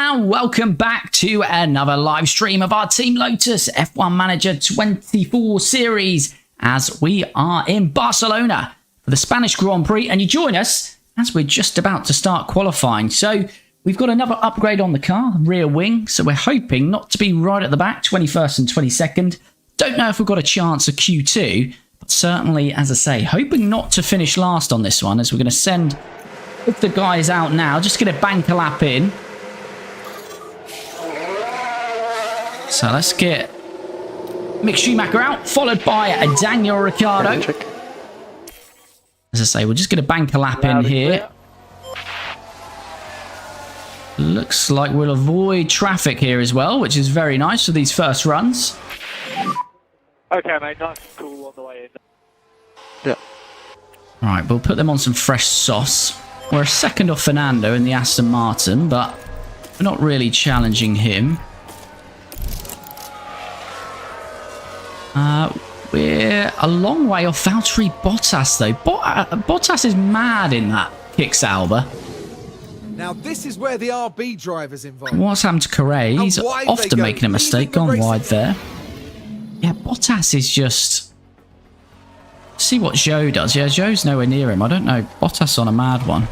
and welcome back to another live stream of our Team Lotus F1 Manager 24 series as we are in Barcelona for the Spanish Grand Prix, and you join us as we're just about to start qualifying. So we've got another upgrade on the car, rear wing, so we're hoping not to be right at the back, 21st and 22nd. Don't know if we've got a chance of Q2, but certainly, as I say, hoping not to finish last on this one, as we're going to send the guys out now. Just going to bank a lap in. So let's get Mick Schumacher out, followed by Daniel Ricciardo. As I say, we're just going to bank a lap in here. Looks like we'll avoid traffic here as well, which is very nice for these first runs. Okay, mate, nice and cool on the way in. Yeah. Right, we'll put them on some fresh sauce. We're a second off Fernando in the Aston Martin, but we're not really challenging him. We're a long way off Valtteri Bottas, though. Bottas is mad in that Kick Sauber. Now this is where the RB driver's involved. What's happened to Prix? He's often making a mistake, gone wide there. Yeah, Bottas is just... See what Zhou does. Yeah, Zhou's nowhere near him. I don't know. Bottas on a mad one.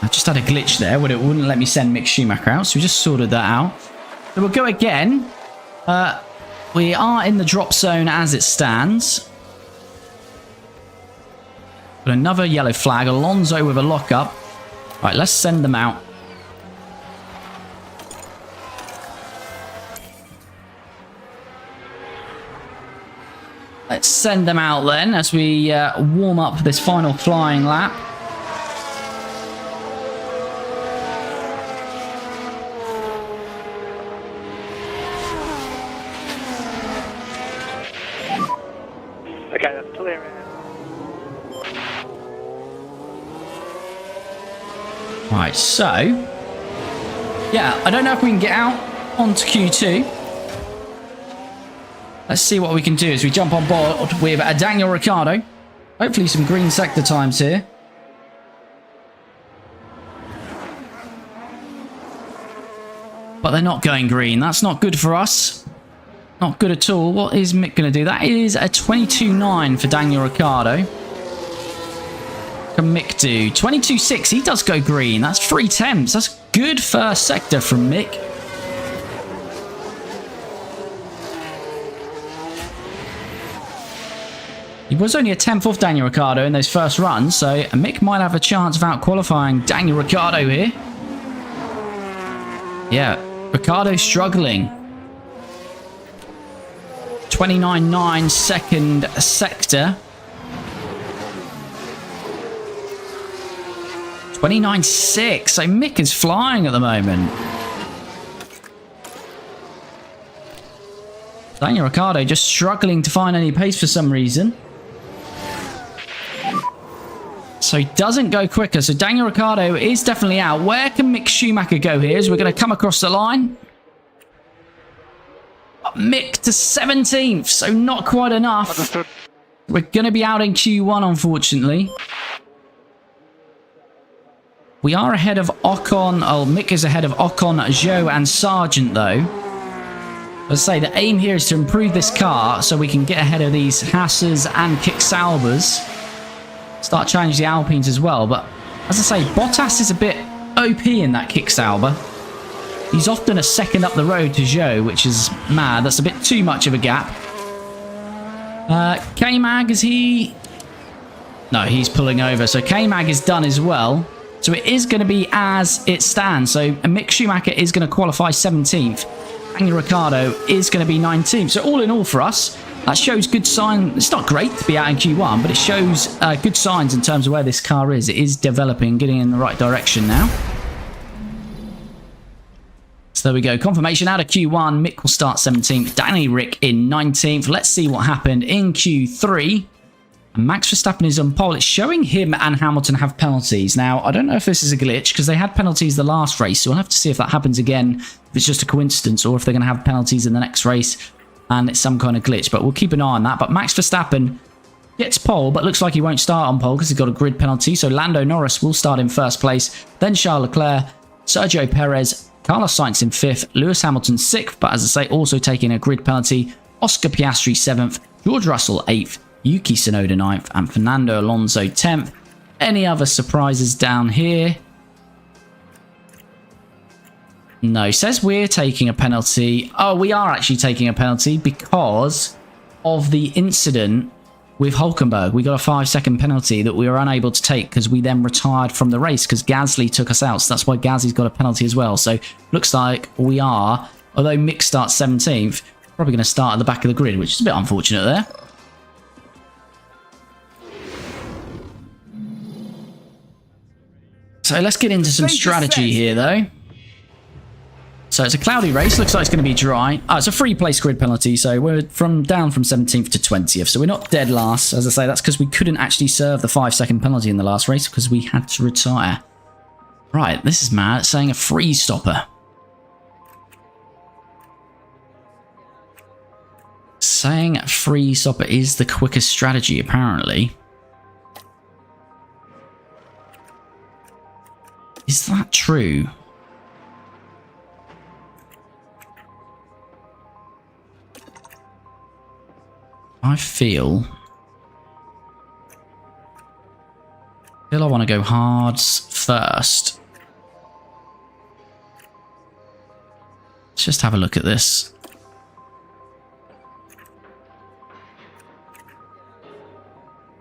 I just had a glitch there where it wouldn't let me send Mick Schumacher out, so we just sorted that out. So we'll go again. We are in the drop zone as it stands. Got another yellow flag. Alonso with a lockup. Right, let's send them out. Let's send them out then as we warm up this final flying lap. Okay, that's clear. Right, so, yeah, I don't know if we can get out onto Q2. Let's see what we can do as we jump on board with Daniel Ricciardo. Hopefully some green sector times here. But they're not going green. That's not good for us. Not good at all. What is Mick going to do? That is a 22.9 for Daniel Ricciardo. What can Mick do? 22.6. He does go green. That's 3 temps. That's good first sector from Mick. He was only a 10th off Daniel Ricciardo in those first runs, so Mick might have a chance of out-qualifying Daniel Ricciardo here. Yeah, Ricciardo struggling. 29.9 second sector. 29.6. So Mick is flying at the moment. Daniel Ricciardo just struggling to find any pace for some reason. So he doesn't go quicker. So Daniel Ricciardo is definitely out. Where can Mick Schumacher go here? As we're going to come across the line. Mick to 17th, so not quite enough. Understood. We're going to be out in Q1, unfortunately. We are ahead of Ocon. Oh, Mick is ahead of Ocon, Zhou, and Sargent, though. As I say, the aim here is to improve this car so we can get ahead of these Haas's and Kick Saubers. Start challenging the Alpines as well. But as I say, Bottas is a bit OP in that Kick Sauber. He's often a second up the road to Zhou, which is mad. That's a bit too much of a gap. K-Mag, is he... No, he's pulling over. So K-Mag is done as well. So it is going to be as it stands. So Mick Schumacher is going to qualify 17th. Daniel Ricciardo is going to be 19th. So all in all for us, that shows good sign. It's not great to be out in Q1, but it shows good signs in terms of where this car is. It is developing, getting in the right direction now. So there we go. Confirmation out of Q1. Mick will start 17th. Danny Rick in 19th. Let's see what happened in Q3. And Max Verstappen is on pole. It's showing him and Hamilton have penalties. Now, I don't know if this is a glitch because they had penalties the last race. So we'll have to see if that happens again, if it's just a coincidence or if they're going to have penalties in the next race. and it's some kind of glitch, but we'll keep an eye on that. But Max Verstappen gets pole, but looks like he won't start on pole because he's got a grid penalty. So Lando Norris will start in first place, then Charles Leclerc, Sergio Perez, Carlos Sainz in 5th, Lewis Hamilton 6th, but as I say, also taking a grid penalty, Oscar Piastri 7th, George Russell 8th, Yuki Tsunoda 9th, and Fernando Alonso 10th. Any other surprises down here? No, says we're taking a penalty. Oh, we are actually taking a penalty because of the incident with Hulkenberg. We got a 5-second penalty that we were unable to take because we then retired from the race because Gasly took us out. So that's why Gasly's got a penalty as well. So looks like we are, although Mick starts 17th, probably going to start at the back of the grid, which is a bit unfortunate there. So let's get into some strategy here though. So it's a cloudy race. Looks like it's going to be dry. Oh, it's a free place grid penalty. So we're down from 17th to 20th. So we're not dead last. As I say, that's because we couldn't actually serve the 5-second penalty in the last race because we had to retire. Right, this is mad. It's saying a free stopper. Saying a free stopper is the quickest strategy, apparently. Is that true? I feel I want to go hards first. Let's just have a look at this.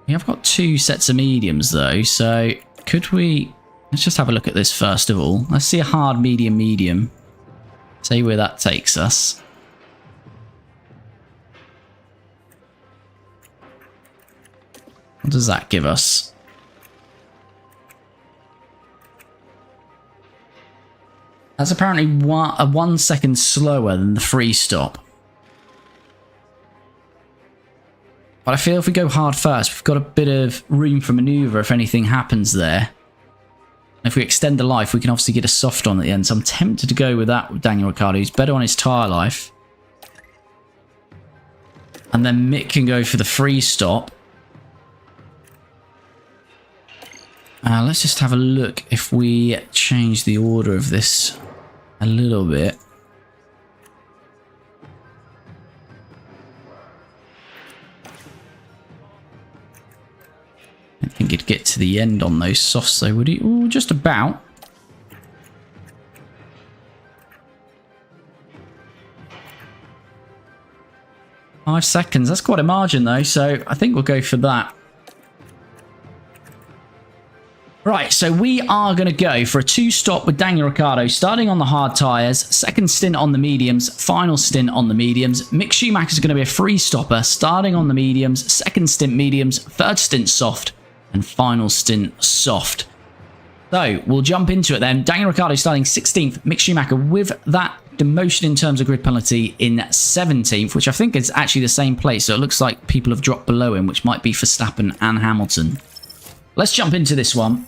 We have got 2 sets of mediums though, so could we... Let's just have a look at this first of all. Let's see a hard, medium, medium. See where that takes us. What does that give us? That's apparently 1 second slower than the free stop. But I feel if we go hard first, we've got a bit of room for manoeuvre if anything happens there. If we extend the life, we can obviously get a soft on at the end. So I'm tempted to go with that with Daniel Ricciardo. He's better on his tyre life. And then Mick can go for the free stop. Let's just have a look if we change the order of this a little bit. I think he'd get to the end on those softs though, would he? Ooh, just about. Five seconds, that's quite a margin though, so I think we'll go for that. Right, so we are going to go for a 2-stop with Daniel Ricciardo, starting on the hard tyres, second stint on the mediums, final stint on the mediums. Mick Schumacher is going to be a free stopper, starting on the mediums, second stint mediums, third stint soft, and final stint soft. So we'll jump into it then. Daniel Ricciardo starting 16th, Mick Schumacher with that demotion in terms of grid penalty in 17th, which I think is actually the same place. So it looks like people have dropped below him, which might be Verstappen and Hamilton. Let's jump into this one.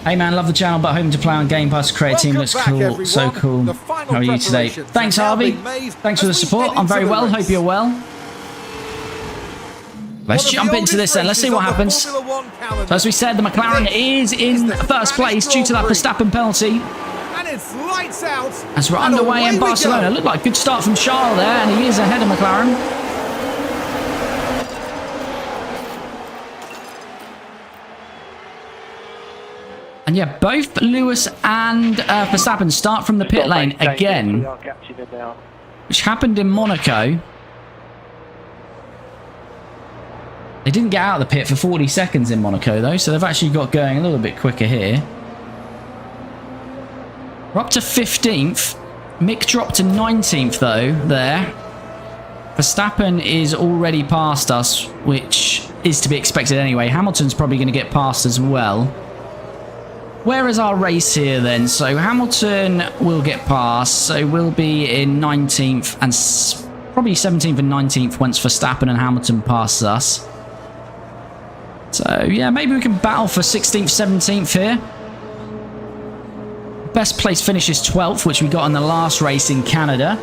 Hey man, love the channel, but hoping to play on Game Pass. Create a team looks cool. Everyone. So cool. How are you today? Thanks, Harvey. Thanks for the support. I'm very well. Hope you're well. Let's jump into this then. Let's see what happens. So as we said, the McLaren is in first place due to that Verstappen penalty. And it's lights out. As we're underway in Barcelona. Looked like a good start from Charles there, and he is ahead of McLaren. And yeah, both Lewis and Verstappen start from the pit lane again, which happened in Monaco. They didn't get out of the pit for 40 seconds in Monaco though, so they've actually got going a little bit quicker here. We're up to 15th. Mick dropped to 19th though, there. Verstappen is already past us, which is to be expected anyway. Hamilton's probably going to get past as well. Where is our race here then? So Hamilton will get past, so we'll be in 19th and probably 17th and 19th once Verstappen and Hamilton pass us. So yeah, maybe we can battle for 16th, 17th here. best place finish is 12th, which we got in the last race in Canada.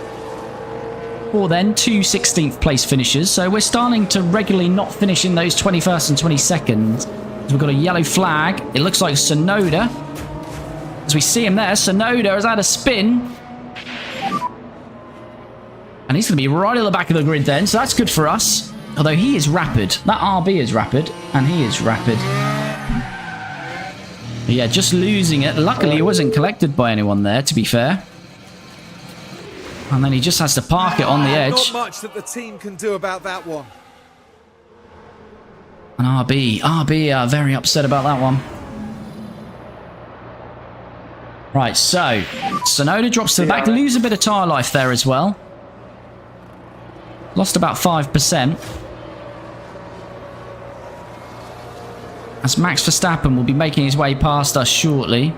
Or then 2 16th place finishes. So we're starting to regularly not finish in those 21st and 22nd. We've got a yellow flag. It looks like Sonoda. As we see him there, Sonoda has had a spin. And he's going to be right at the back of the grid then, so that's good for us. Although he is rapid. That RB is rapid, and he is rapid. But yeah, just losing it. Luckily, it wasn't collected by anyone there, to be fair. And then he just has to park it on the edge. Not much that the team can do about that one. And RB are very upset about that one. Right, so Sonoda drops to the back. Lose a bit of tyre life there as well. Lost about 5%. As Max Verstappen will be making his way past us shortly.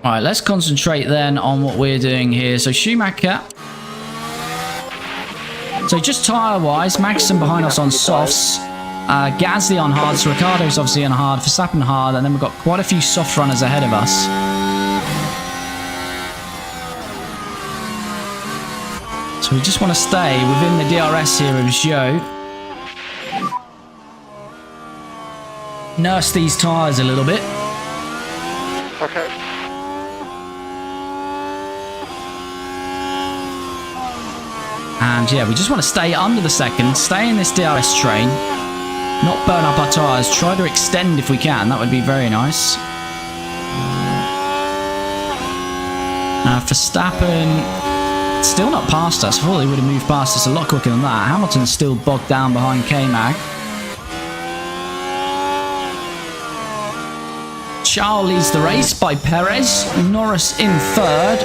Alright, let's concentrate then on what we're doing here. So Schumacher. So just tyre-wise, Magnussen behind us on softs. Gasly on hards. Ricciardo's obviously on hard. Verstappen hard. And then we've got quite a few soft runners ahead of us. So we just want to stay within the DRS here of Zhou. Nurse these tyres a little bit. Okay. And yeah, we just want to stay under the second, stay in this DRS train, not burn up our tyres, try to extend if we can, that would be very nice. Verstappen still not past us. I thought he would have moved past us a lot quicker than that. Hamilton's still bogged down behind K-Mag. Charles leads the race by Perez. Norris in third.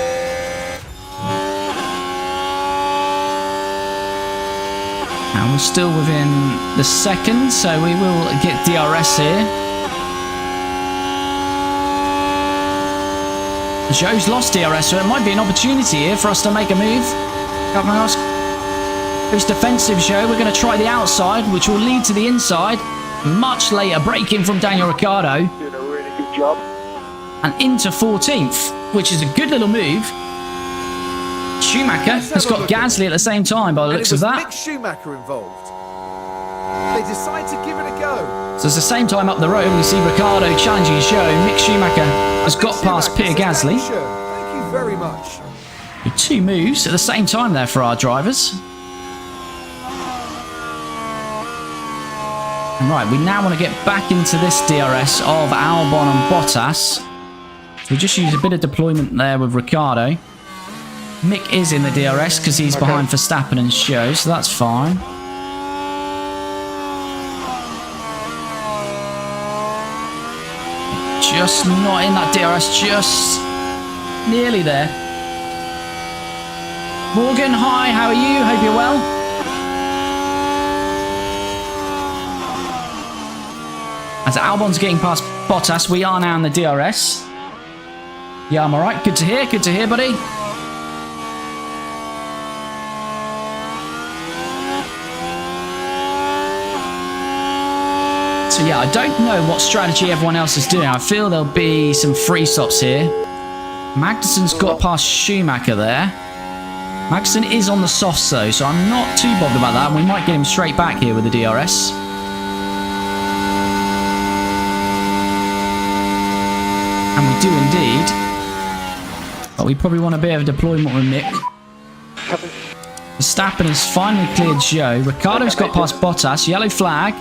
And we're still within the second, so we will get DRS here. Zhou's lost DRS, so it might be an opportunity here for us to make a move. Who's defensive, Zhou? We're going to try the outside, which will lead to the inside. Much later, braking from Daniel Ricciardo. Doing a really good job. And into 14th, which is a good little move. Schumacher has got Gasly at the same time by the looks of that. Mick Schumacher involved. They decide to give it a go. So it's the same time up the road. We see Ricciardo challenging Zhou. Mick Schumacher has got past Pierre Gasly. Thank you very much. Two moves at the same time there for our drivers. And right, we now want to get back into this DRS of Albon and Bottas. So we just use a bit of deployment there with Ricciardo. Mick is in the DRS because he's behind Verstappen and Zhou, so that's fine. Just not in that DRS, just nearly there. Morgan, hi, how are you? Hope you're well. As Albon's getting past Bottas, we are now in the DRS. Yeah, I'm alright. Good to hear, buddy. So yeah, I don't know what strategy everyone else is doing. I feel there'll be some free stops here. Magnussen's got past Schumacher there. Magnussen is on the softs though, so I'm not too bothered about that. We might get him straight back here with the DRS. And we do indeed. But we probably want a bit of deployment with Mick. Verstappen has finally cleared Zhou. Ricciardo's got past Bottas. Yellow flag.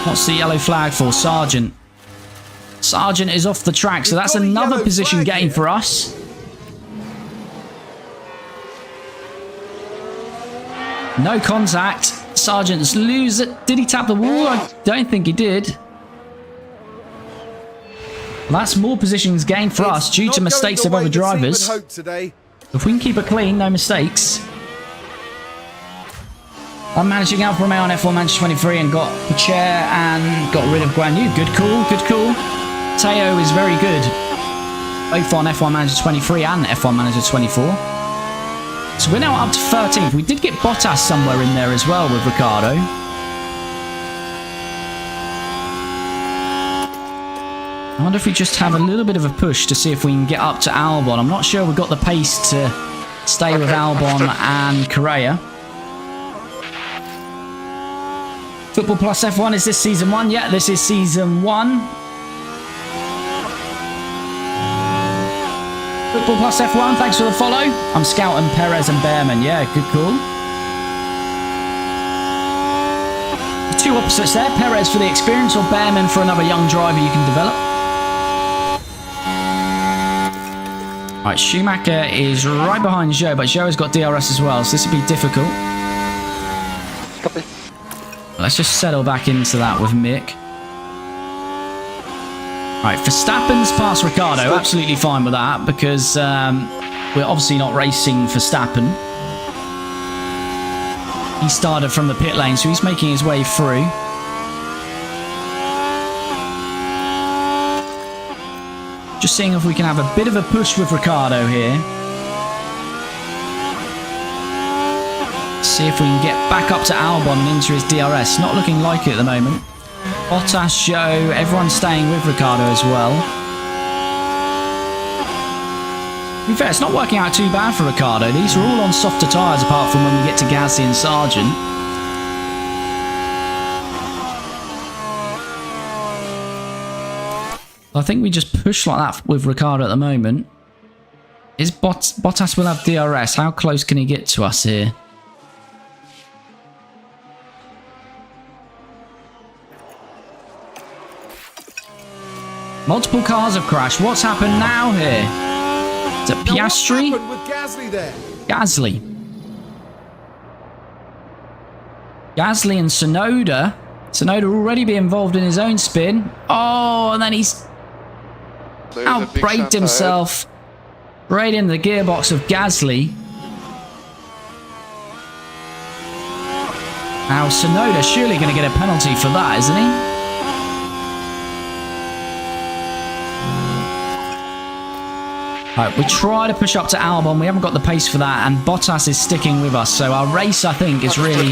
What's the yellow flag for? Sargent. Sargent is off the track, so that's another position gain for us. No contact. Sargent's lose it. Did he tap the wall? I don't think he did. That's more positions gained for us due to mistakes of other drivers. If we can keep it clean, no mistakes. I'm managing Alfa Romeo on F1 Manager 23 and got the chair and got rid of Guan Yu. Good call, good call. Teo is very good. Both on F1 Manager 23 and F1 Manager 24. So we're now up to 13th. We did get Bottas somewhere in there as well with Ricciardo. I wonder if we just have a little bit of a push to see if we can get up to Albon. I'm not sure we've got the pace to stay with Albon and Correa. Football Plus F1, is this season 1? Yeah, this is season 1. Football Plus F1, thanks for the follow. I'm scouting Perez and Behrman. Yeah, good call. Two opposites there. Perez for the experience or Behrman for another young driver you can develop. Right, Schumacher is right behind Zhou, but Zhou has got DRS as well, so this will be difficult. Copy. Let's just settle back into that with Mick. Right, Verstappen's past Ricciardo, absolutely fine with that, because we're obviously not racing Verstappen. He started from the pit lane, so he's making his way through. Just seeing if we can have a bit of a push with Ricciardo here. See if we can get back up to Albon and into his DRS. Not looking like it at the moment. Bottas, Zhou, everyone's staying with Ricciardo as well. To be fair, it's not working out too bad for Ricciardo. These are all on softer tyres apart from when we get to Gasly and Sargent. I think we just push like that with Ricciardo at the moment. Is Bottas will have DRS. How close can he get to us here? Multiple cars have crashed. What's happened now here? Is it Piastri? Now what happened with Gasly there? Gasly. Gasly and Tsunoda. Tsunoda already be involved in his own spin. Oh, and then he's out-braked himself. Right in the gearbox of Gasly. Now Tsunoda surely going to get a penalty for that, isn't he? Right, we try to push up to Albon. We haven't got the pace for that, and Bottas is sticking with us. So our race, I think, is really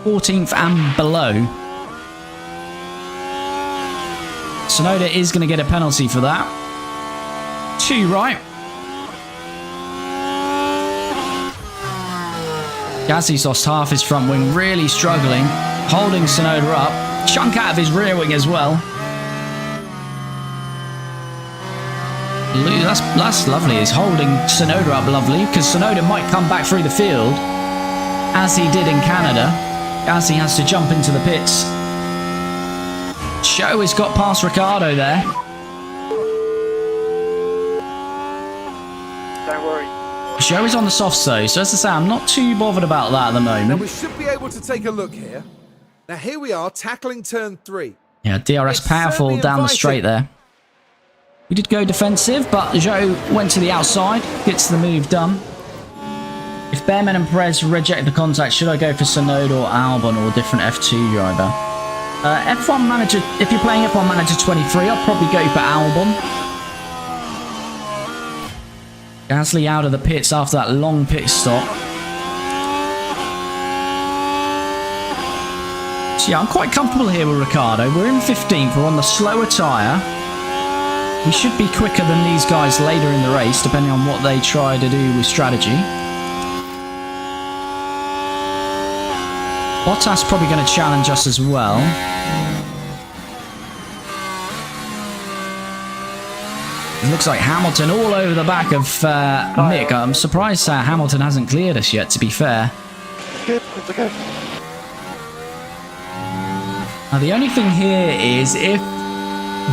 14th and below. Tsunoda is going to get a penalty for that. 2 right. Gasly's lost half his front wing, really struggling. Holding Tsunoda up. Chunk out of his rear wing as well. That's lovely. He's holding Tsunoda up lovely, because Tsunoda might come back through the field, as he did in Canada, as he has to jump into the pits. Zhou has got past Ricciardo there. Don't worry. Zhou is on the softs though, so as I say, I'm not too bothered about that at the Now moment. we should be able to take a look here. Now here we are tackling turn 3. Yeah, DRS It's powerful certainly down the inviting. straight there. We did go defensive, but Zhou went to the outside, gets the move done. If Behrman and Perez reject the contact, should I go for Tsunoda or Albon or a different F2 driver? F1 Manager, if you're playing F1 Manager 23, I'll probably go for Albon. Gasly out of the pits after that long pit stop. So yeah, I'm quite comfortable here with Ricciardo. We're in 15th, we're on the slower tyre. We should be quicker than these guys later in the race, depending on what they try to do with strategy. Bottas probably going to challenge us as well. It looks like Hamilton all over the back of Mick. I'm surprised Hamilton hasn't cleared us yet, to be fair. Good, it's okay. Now, the only thing here is if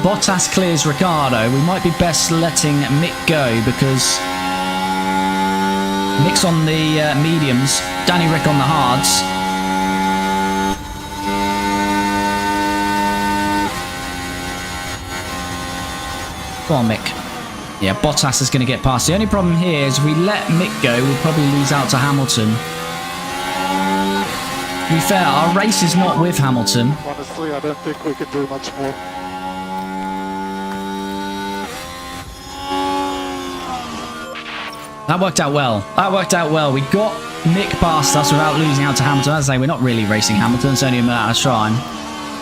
Bottas clears Ricciardo, we might be best letting Mick go, because Mick's on the mediums, Danny Rick on the hards. Go on, Mick. Yeah, Bottas is going to get past. The only problem here is if we let Mick go, we'll probably lose out to Hamilton. To be fair, our race is not with Hamilton. Honestly, I don't think we can do much more. That worked out well. That worked out well. We got Mick past us without losing out to Hamilton. As I say, we're not really racing Hamilton. It's only a matter of time.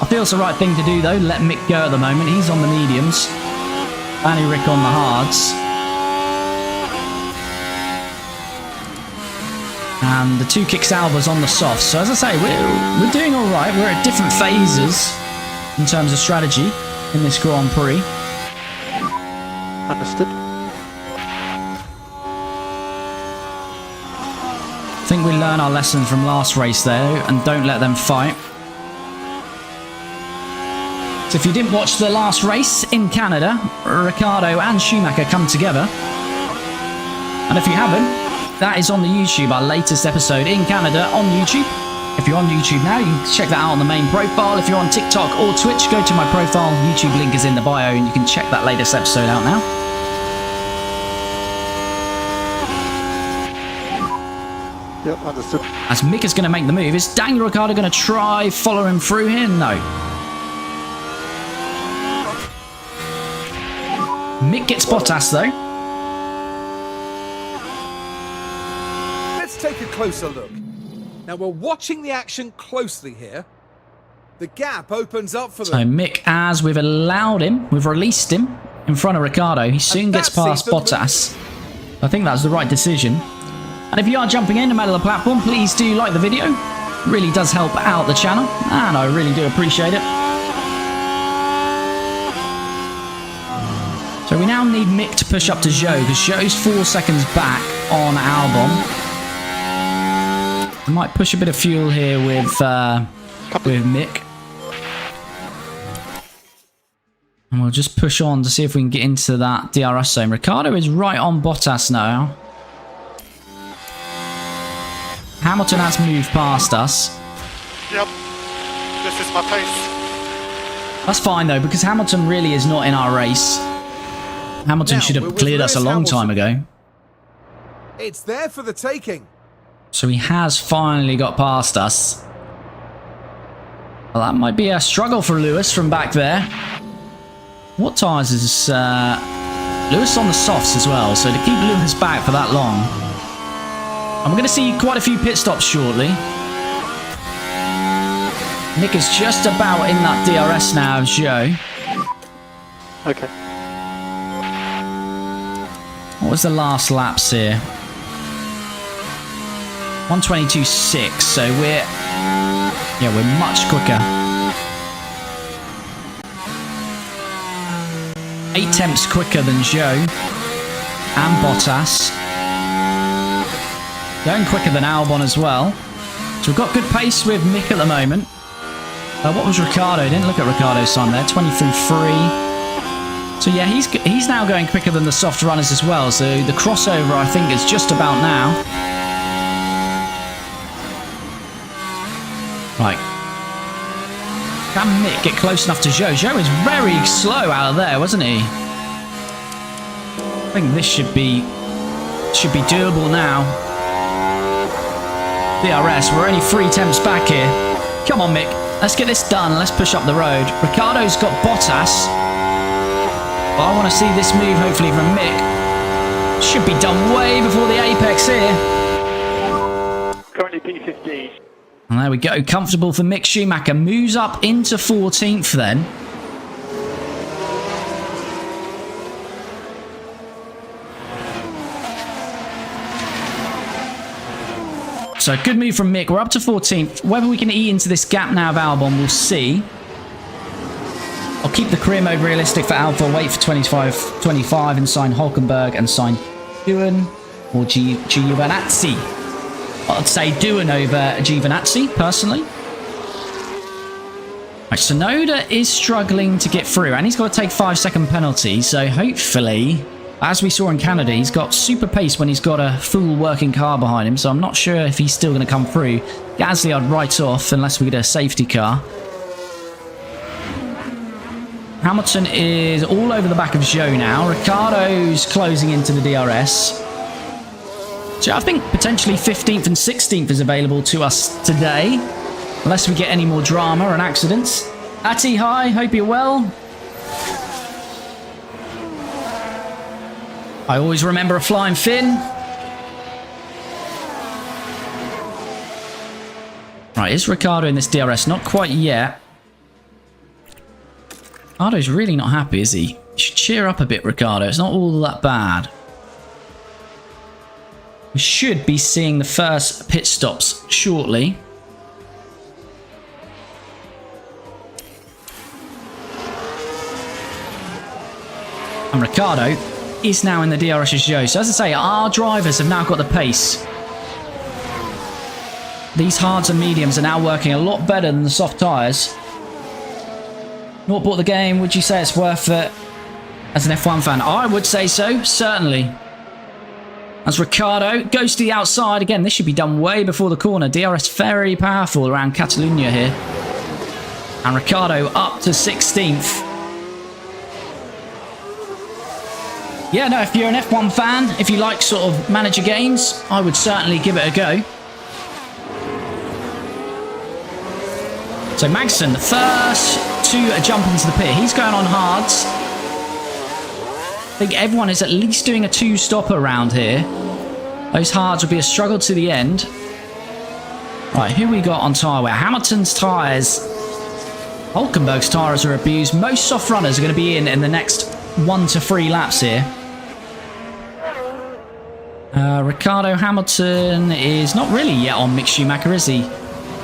I feel it's the right thing to do, though. Let Mick go at the moment. He's on the mediums. Danny Rick on the hards. And the 2 Kick Saubers on the softs. So as I say, we're doing all right. We're at different phases in terms of strategy in this Grand Prix. Understood. I think we learn our lesson from last race there and don't let them fight. So if you didn't watch the last race in Canada, Ricciardo and Schumacher come together. And if you haven't, that is on the YouTube, our latest episode in Canada on YouTube. If you're on YouTube now, you can check that out on the main profile. If you're on TikTok or Twitch, go to my profile. YouTube link is in the bio and you can check that latest episode out now. Yep, understood. As Mick is going to make the move, is Daniel Ricciardo going to try follow him through here? No. Mick gets Bottas though. Let's take a closer look. Now we're watching the action closely here. The gap opens up for So them. Mick, as we've allowed him, we've released him in front of Ricciardo. He soon gets past Bottas. I think that's the right decision. And if you are jumping in no matter the platform, please do like the video. It really does help out the channel, and I really do appreciate it. So we now need Mick to push up to Zhou, because Zhou's 4 seconds back on Albon. We might push a bit of fuel here with Mick. And we'll just push on to see if we can get into that DRS zone. Ricciardo is right on Bottas now. Hamilton has moved past us. Yep. This is my pace. That's fine though, because Hamilton really is not in our race. Hamilton should have cleared us a long time ago. It's there for the taking. So he has finally got past us. Well, that might be a struggle for Lewis from back there. What tyres is Lewis on the softs as well, so to keep Lewis back for that long. And we're going to see quite a few pit stops shortly. Nick is just about in that DRS now of Zhou. Okay. What was the last laps here? 122.6, so we're much quicker. 8 tenths quicker than Zhou and Bottas. Going quicker than Albon as well. So we've got good pace with Mick at the moment. What was Ricciardo? Didn't look at Ricciardo's time there. 23.3. So yeah, he's now going quicker than the soft runners as well. So the crossover, I think, is just about now. Right. Can Mick get close enough to Zhou? Zhou is very slow out of there, wasn't he? I think this should be doable now. DRS, we're only 3 tenths back here. Come on, Mick. Let's get this done. Let's push up the road. Ricciardo's got Bottas. But I want to see this move, hopefully, from Mick. Should be done way before the apex here. Currently P15. And there we go. Comfortable for Mick Schumacher. Moves up into 14th then. So good move from Mick. We're up to 14th. Whether we can eat into this gap now of Albon, we'll see. I'll keep the career mode realistic for Alpha. Wait for 25 and sign Hulkenberg and sign Doohan or Giovinazzi. I'd say Doohan over Giovinazzi, personally. Right, Tsunoda is struggling to get through, and he's got to take 5-second penalty. So hopefully, as we saw in Canada, he's got super pace when he's got a full working car behind him. So I'm not sure if he's still going to come through. Gasly I'd write off unless we get a safety car. Hamilton is all over the back of Zhou now. Ricciardo's closing into the DRS. So I think potentially 15th and 16th is available to us today. Unless we get any more drama and accidents. Atty, hi. Hope you're well. I always remember a flying fin. Right, is Ricciardo in this DRS? Not quite yet. Ricciardo's really not happy, is he? Should cheer up a bit, Ricciardo. It's not all that bad. We should be seeing the first pit stops shortly. And Ricciardo is now in the DRS show. So as I say, our drivers have now got the pace. These hards and mediums are now working a lot better than the soft tyres. Not bought the game, would you say it's worth it as an F1 fan? I would say so, certainly. As Ricciardo goes to the outside, again, this should be done way before the corner. DRS very powerful around Catalunya here. And Ricciardo up to 16th. Yeah, no, if you're an F1 fan, if you like sort of manager games, I would certainly give it a go. So Magnussen, the first to jump into the pit. He's going on hards. I think everyone is at least doing a two-stopper around here. Those hards will be a struggle to the end. Right, who we got on tyre wear? Hamilton's tyres. Hulkenberg's tyres are abused. Most soft runners are going to be in the next 1 to 3 laps here. Ricardo Hamilton is not really yet on Mick Schumacher, is he?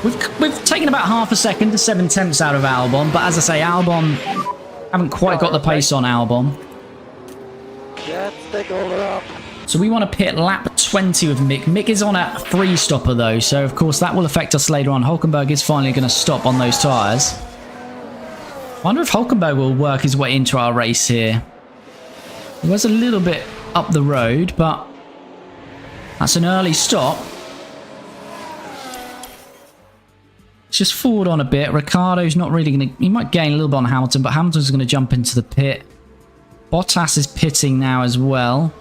We've taken about half a second to 7/10 out of Albon, but as I say, Albon haven't quite got the pace on Albon. Yeah, stick all up. So we want to pit lap 20 with Mick. Mick is on a 3-stopper though, so of course that will affect us later on. Hulkenberg is finally going to stop on those tyres. I wonder if Hulkenberg will work his way into our race here. He was a little bit up the road, but that's an early stop. Let's just forward on a bit. Ricciardo's not really going to... He might gain a little bit on Hamilton, but Hamilton's going to jump into the pit. Bottas is pitting now as well.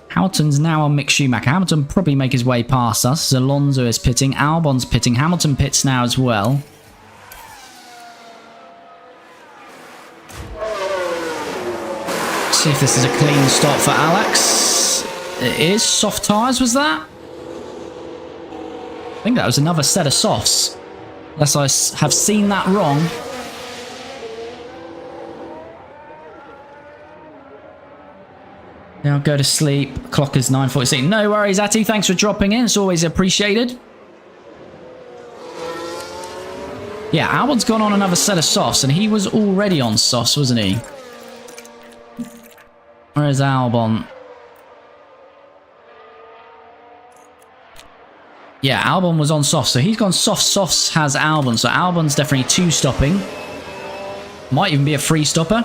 Hamilton's now on Mick Schumacher. Hamilton probably make his way past us. Alonso is pitting. Albon's pitting. Hamilton pits now as well. See if this is a clean stop for Alex. It is. Soft tyres, was that? I think that was another set of softs. Unless I have seen that wrong. Now go to sleep. Clock is 9:46. No worries, Atty. Thanks for dropping in. It's always appreciated. Yeah, Albon's gone on another set of softs, and he was already on softs, wasn't he? Where is Albon? Yeah, Albon was on softs, so he's gone soft. Softs has Albon, so Albon's definitely 2-stopping. Might even be a 3-stopper.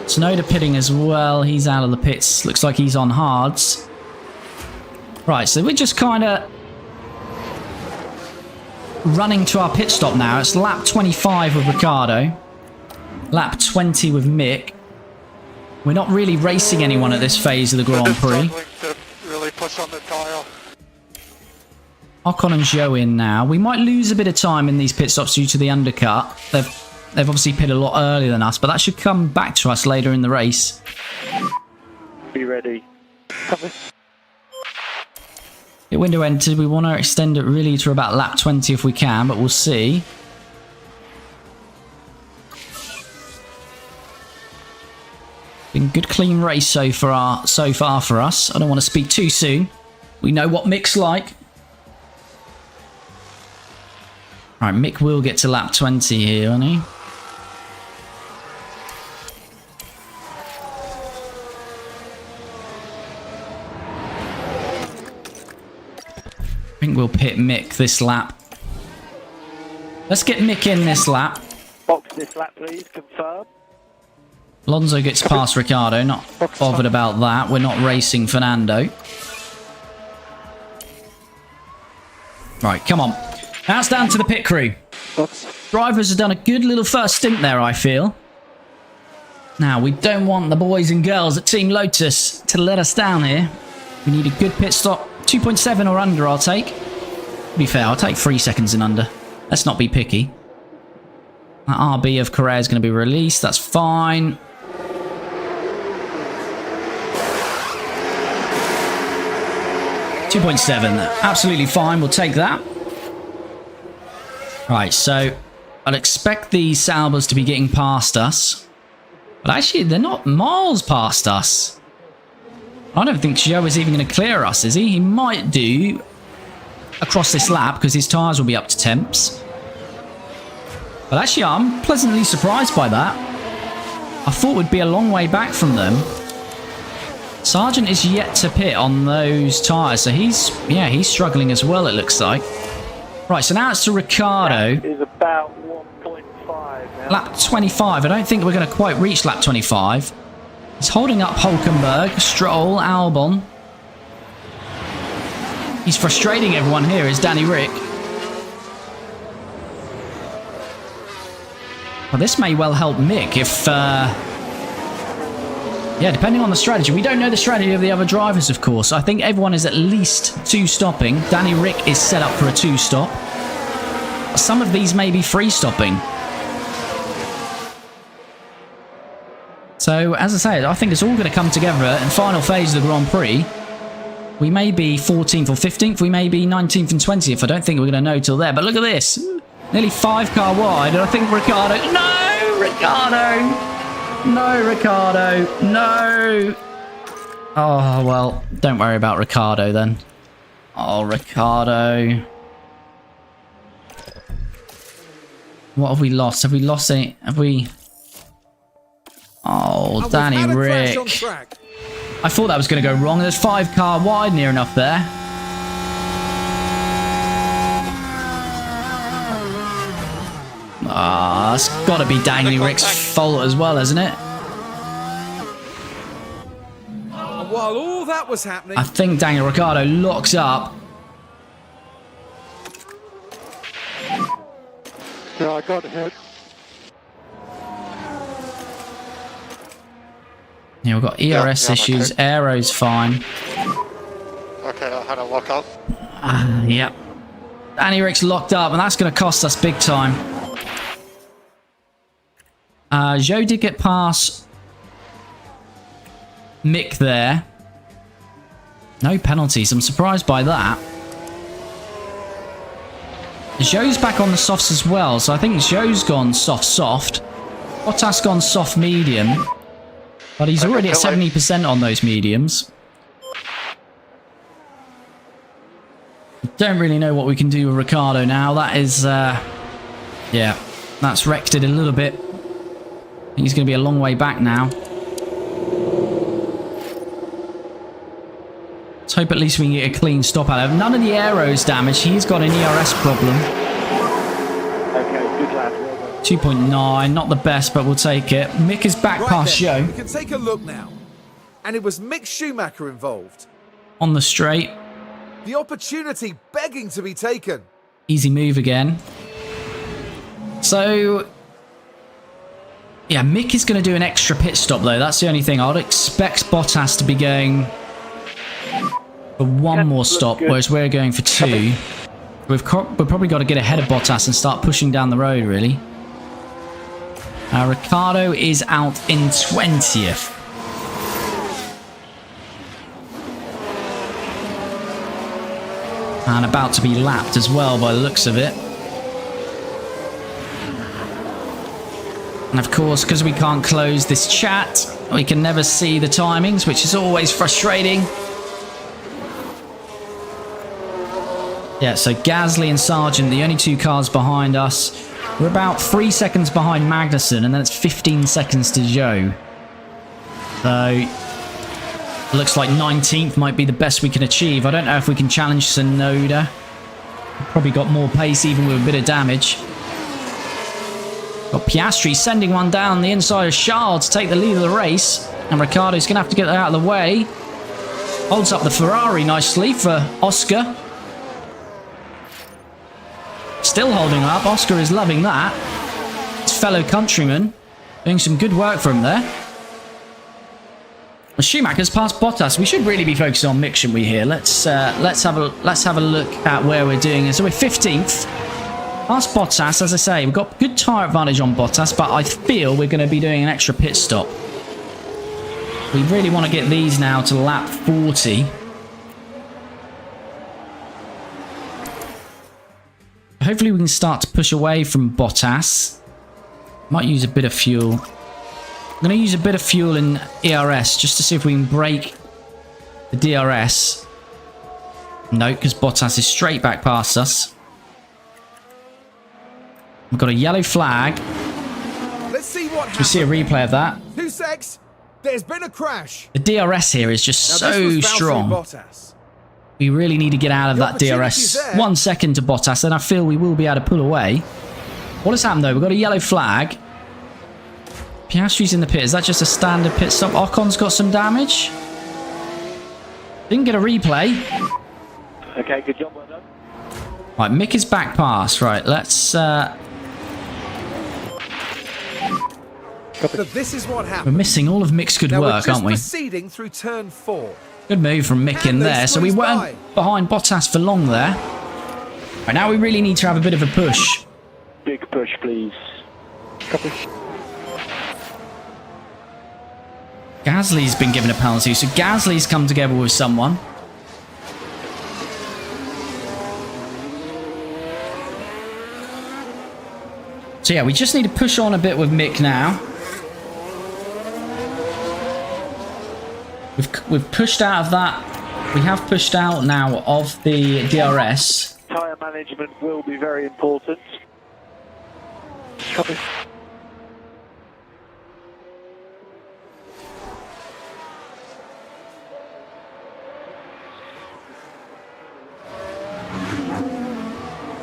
Tsunoda pitting as well. He's out of the pits. Looks like he's on hards. Right, so we're just kind of running to our pit stop now. It's lap 25 with Ricciardo. Lap 20 with Mick. We're not really racing anyone at this phase of the Grand Prix. To really push on the tyre. Ocon and Zhou in now. We might lose a bit of time in these pit stops due to the undercut. They've obviously pitted a lot earlier than us, but that should come back to us later in the race. Be ready. Pit window entered. We want to extend it really to about lap 20 if we can, but we'll see. Been good clean race so far for us. I don't want to speak too soon. We know what Mick's like. Right, Mick will get to lap 20 here, won't he? I think we'll pit Mick this lap. Let's get Mick in this lap. Box this lap, please. Confirm. Alonso gets past Ricciardo. Not bothered about that. We're not racing Fernando. Right, come on. Now it's down to the pit crew. Drivers have done a good little first stint there, I feel. Now, we don't want the boys and girls at Team Lotus to let us down here. We need a good pit stop. 2.7 or under, I'll take. To be fair, I'll take 3 seconds and under. Let's not be picky. That RB of Correa is going to be released. That's fine. .7. Absolutely fine. We'll take that. Right, so I'd expect these Saubers to be getting past us. But actually, they're not miles past us. I don't think Joe is even going to clear us, is he? He might do across this lap because his tyres will be up to temps. But actually, I'm pleasantly surprised by that. I thought we'd be a long way back from them. Sargent is yet to pit on those tyres, so he's struggling as well, it looks like. Right, so now it's to Ricciardo. Is about 1.5 now. Lap 25. I don't think we're going to quite reach lap 25. He's holding up Hulkenberg, Stroll, Albon. He's frustrating everyone here, is Danny Rick. Well, this may well help Mick if... yeah, depending on the strategy. We don't know the strategy of the other drivers, of course. I think everyone is at least 2-stopping. Danny Rick is set up for a 2-stop. Some of these may be 3-stopping. So, as I say, I think it's all going to come together in the final phase of the Grand Prix. We may be 14th or 15th. We may be 19th and 20th. I don't think we're going to know till there. But look at this. Nearly 5 car wide. And I think Ricciardo... No! Ricciardo! No, Ricciardo. No! Oh, well. Don't worry about Ricciardo then. Oh, Ricciardo. What have we lost? Have we lost any... Have we... Oh, Danny Rick. I thought that was going to go wrong. There's 5 car wide near enough there. Ah, it's got to be Danny Rick's fault as well, isn't it? While all that was happening, I think Daniel Ricciardo locks up. Yeah, I got hit. Yeah, we've got ERS issues. Okay. Aero's fine. Okay, I had a lock up. Yep. Danny Rick's locked up, and that's going to cost us big time. Joe did get past Mick there. No penalties. I'm surprised by that. Joe's back on the softs as well, so I think Joe's gone soft. Bottas gone soft medium. But he's already at 70% on those mediums. Don't really know what we can do with Ricciardo now. That is, yeah, that's wrecked it a little bit. He's going to be a long way back now. Let's hope at least we can get a clean stop out of him. None of the aero's damaged. He's got an ERS problem. Okay, good lad. 2.9, not the best, but we'll take it. Mick is back past Joe. We can take a look now. And it was Mick Schumacher involved. On the straight. The opportunity begging to be taken. Easy move again. So, yeah, Mick is going to do an extra pit stop, though. That's the only thing. I'd expect Bottas to be going for one more stop, whereas we're going for 2. We've probably got to get ahead of Bottas and start pushing down the road, really. Ricciardo is out in 20th. And about to be lapped as well by the looks of it. And of course, because we can't close this chat, we can never see the timings, which is always frustrating. Yeah, so Gasly and Sargent, the only 2 cars behind us. We're about 3 seconds behind Magnussen, and then it's 15 seconds to Joe. So, it looks like 19th might be the best we can achieve. I don't know if we can challenge Tsunoda. Probably got more pace, even with a bit of damage. Got Piastri sending one down the inside of Charles to take the lead of the race. And Ricciardo's going to have to get that out of the way. Holds up the Ferrari nicely for Oscar. Still holding up. Oscar is loving that. His fellow countryman doing some good work for him there. The Schumacher's past Bottas. We should really be focusing on Mick, shouldn't we? Here, let's have a look at where we're doing. So we're 15th. Past Bottas, as I say, we've got good tyre advantage on Bottas, but I feel we're going to be doing an extra pit stop. We really want to get these now to lap 40. Hopefully hopefully we can start to push away from Bottas. Might use a bit of fuel. I'm going to use a bit of fuel in ERS just to see if we can break the DRS. No, because Bottas is straight back past us. We've got a yellow flag. Let's see what happens. We see a replay of that. 2 secs. There's been a crash. The DRS here is just Now, so this was strong. Bottas. We really need to get out of The that DRS. opportunity's there. 1 second to Bottas, and I feel we will be able to pull away. What has happened though? We've got a yellow flag. Piastri's in the pit. Is that just a standard pit stop? Ocon's got some damage. Didn't get a replay. Okay, good job, well done. Right, Mick is back past. Right, let's... But this is what We're happened. missing all of Mick's good Now we're work, just aren't we? proceeding through turn 4. Good move from Mick in And they there. So we squeeze weren't by. behind Bottas for long there. Right, now we really need to have a bit of a push. Big push, please. Copy. Gasly's been given a penalty, so Gasly's come together with someone. So yeah, we just need to push on a bit with Mick now. We've pushed out of that. We have pushed out now of the DRS. Tyre management will be very important. Copy.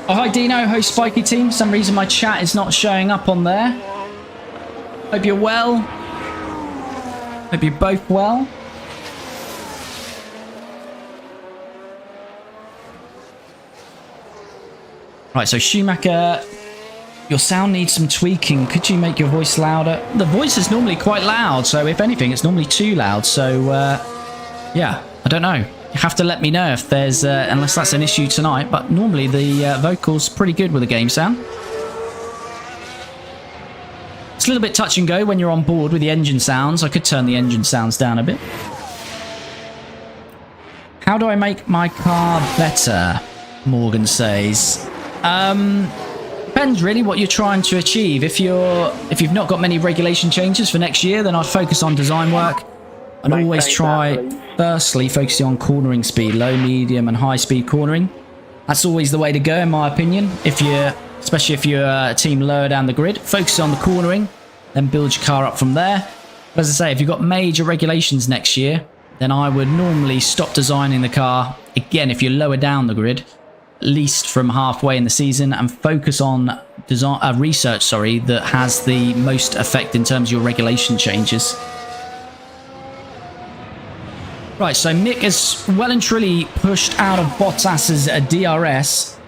Oh, hi Dino, host Spiky Team. For some reason my chat is not showing up on there. Hope you're well. Hope you're both well. Right, so Schumacher, your sound needs some tweaking. Could you make your voice louder? The voice is normally quite loud, so if anything, it's normally too loud. So, yeah, I don't know. You have to let me know if there's, unless that's an issue tonight. But normally the vocal's pretty good with the game sound. It's a little bit touch and go when you're on board with the engine sounds. I could turn the engine sounds down a bit. How do I make my car better? Morgan says. Depends really what you're trying to achieve. If you've not got many regulation changes for next year, then I'd focus on design work and always try firstly focusing on cornering speed, low, medium and high speed cornering. That's always the way to go in my opinion. Especially if you're a team lower down the grid, focus on the cornering, then build your car up from there. But as I say, if you've got major regulations next year, then I would normally stop designing the car again if you're lower down the grid, at least from halfway in the season, and focus on research that has the most effect in terms of your regulation changes. Right, so Mick is well and truly pushed out of Bottas's DRS.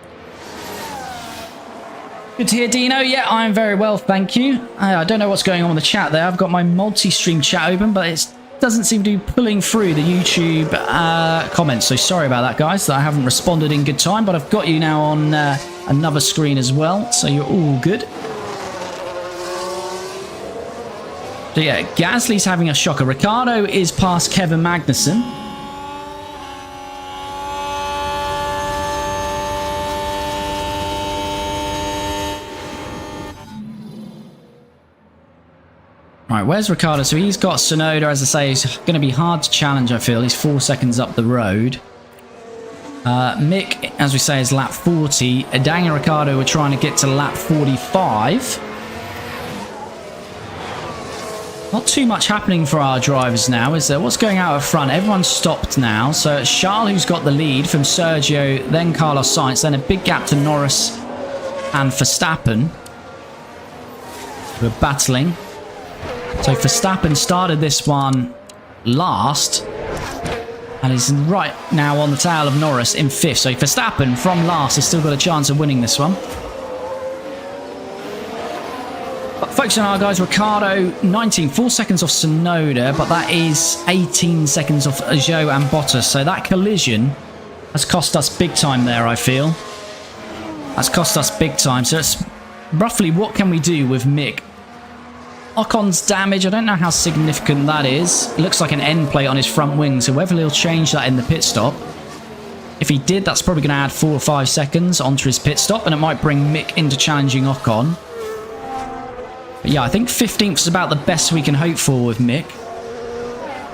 Good to hear, Dino. Yeah, I'm very well, thank you. I don't know what's going on with the chat there. I've got my multi-stream chat open, but it doesn't seem to be pulling through the YouTube comments. So sorry about that, guys, that I haven't responded in good time, but I've got you now on another screen as well, so you're all good. So yeah, Gasly's having a shocker. Ricciardo is past Kevin Magnussen. Right, where's Ricciardo? So he's got Tsunoda, as I say, he's going to be hard to challenge, I feel. He's 4 seconds up the road. Mick, as we say, is lap 40. Daniel Ricciardo are trying to get to lap 45. Not too much happening for our drivers now, is there? What's going out up front? Everyone's stopped now. So it's Charles who's got the lead from Sergio, then Carlos Sainz, then a big gap to Norris and Verstappen, who are battling. So Verstappen started this one last and is right now on the tail of Norris in 5th. So Verstappen from last has still got a chance of winning this one. But focusing on our guys, Ricciardo 19, 4 seconds off Tsunoda, but that is 18 seconds off Zhou and Bottas. So that collision has cost us big time there, I feel. That's cost us big time. So it's roughly what can we do with Mick? Ocon's damage, I don't know how significant that is. It looks like an end plate on his front wing, so whether he'll change that in the pit stop. If he did, that's probably going to add 4 or 5 seconds onto his pit stop, and it might bring Mick into challenging Ocon. But yeah, I think 15th is about the best we can hope for with Mick.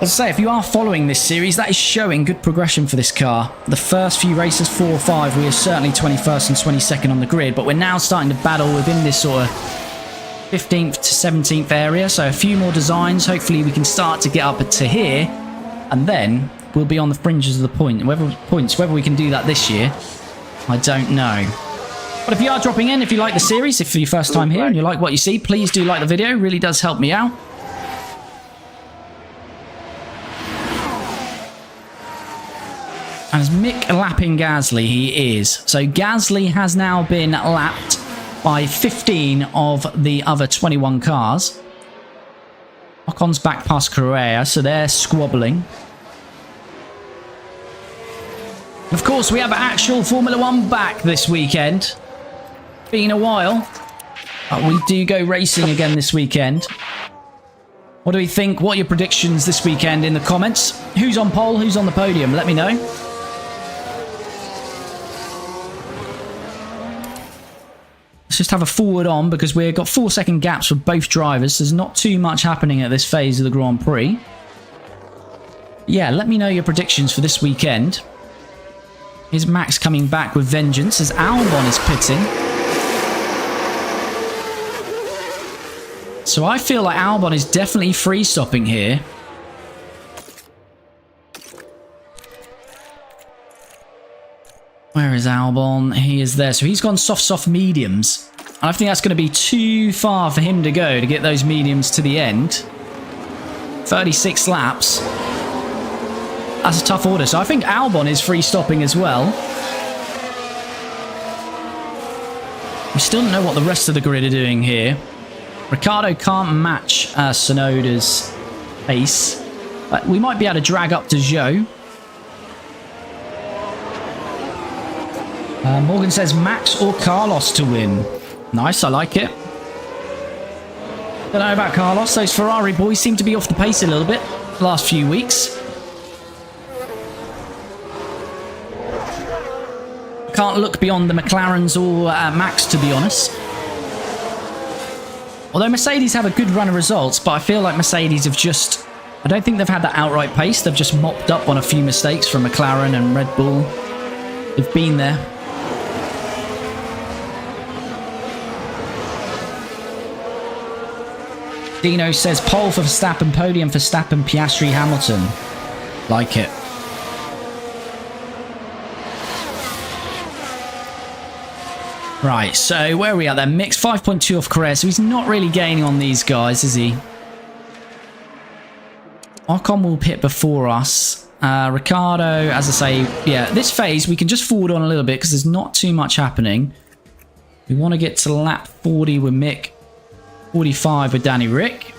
As I say, if you are following this series, that is showing good progression for this car. The first few races, 4 or 5, we are certainly 21st and 22nd on the grid, but we're now starting to battle within this sort of 15th to 17th area. So a few more designs. Hopefully we can start to get up to here, and then we'll be on the fringes of the whether we can do that this year, I don't know. But if you are dropping in, if you like the series, if for your first time here and you like what you see, please do like the video. It really does help me out. And as Mick lapping Gasly, he is. So Gasly has now been lapped by 15 of the other 21 cars. Ocon's back past Correa, so they're squabbling. Of course, we have actual Formula 1 back this weekend. Been a while. But we do go racing again this weekend. What do we think? What are your predictions this weekend in the comments? Who's on pole? Who's on the podium? Let me know. Let's just have a forward on because we've got 4-second gaps for both drivers. There's not too much happening at this phase of the Grand Prix. Yeah, let me know your predictions for this weekend. Is Max coming back with vengeance as Albon is pitting? So I feel like Albon is definitely free stopping here. Where is Albon? He is there. So he's gone soft mediums. And I think that's going to be too far for him to go to get those mediums to the end. 36 laps. That's a tough order. So I think Albon is free stopping as well. We still don't know what the rest of the grid are doing here. Ricciardo can't match Tsunoda's pace. But we might be able to drag up to Zhou. Morgan says Max or Carlos to win. Nice, I like it. Don't know about Carlos. Those Ferrari boys seem to be off the pace a little bit the last few weeks. Can't look beyond the McLarens or Max, to be honest. Although Mercedes have a good run of results, but I feel like Mercedes have just... I don't think they've had that outright pace. They've just mopped up on a few mistakes from McLaren and Red Bull. They've been there. Dino says pole for Verstappen, podium for Verstappen, Piastri, Hamilton. Like it. Right, so where are we at then? Mix 5.2 off Correa, so he's not really gaining on these guys, is he? Ocon will pit before us. Ricciardo, as I say, yeah, this phase we can just forward on a little bit because there's not too much happening. We want to get to lap 40 with Mick, 45 with Danny Rick.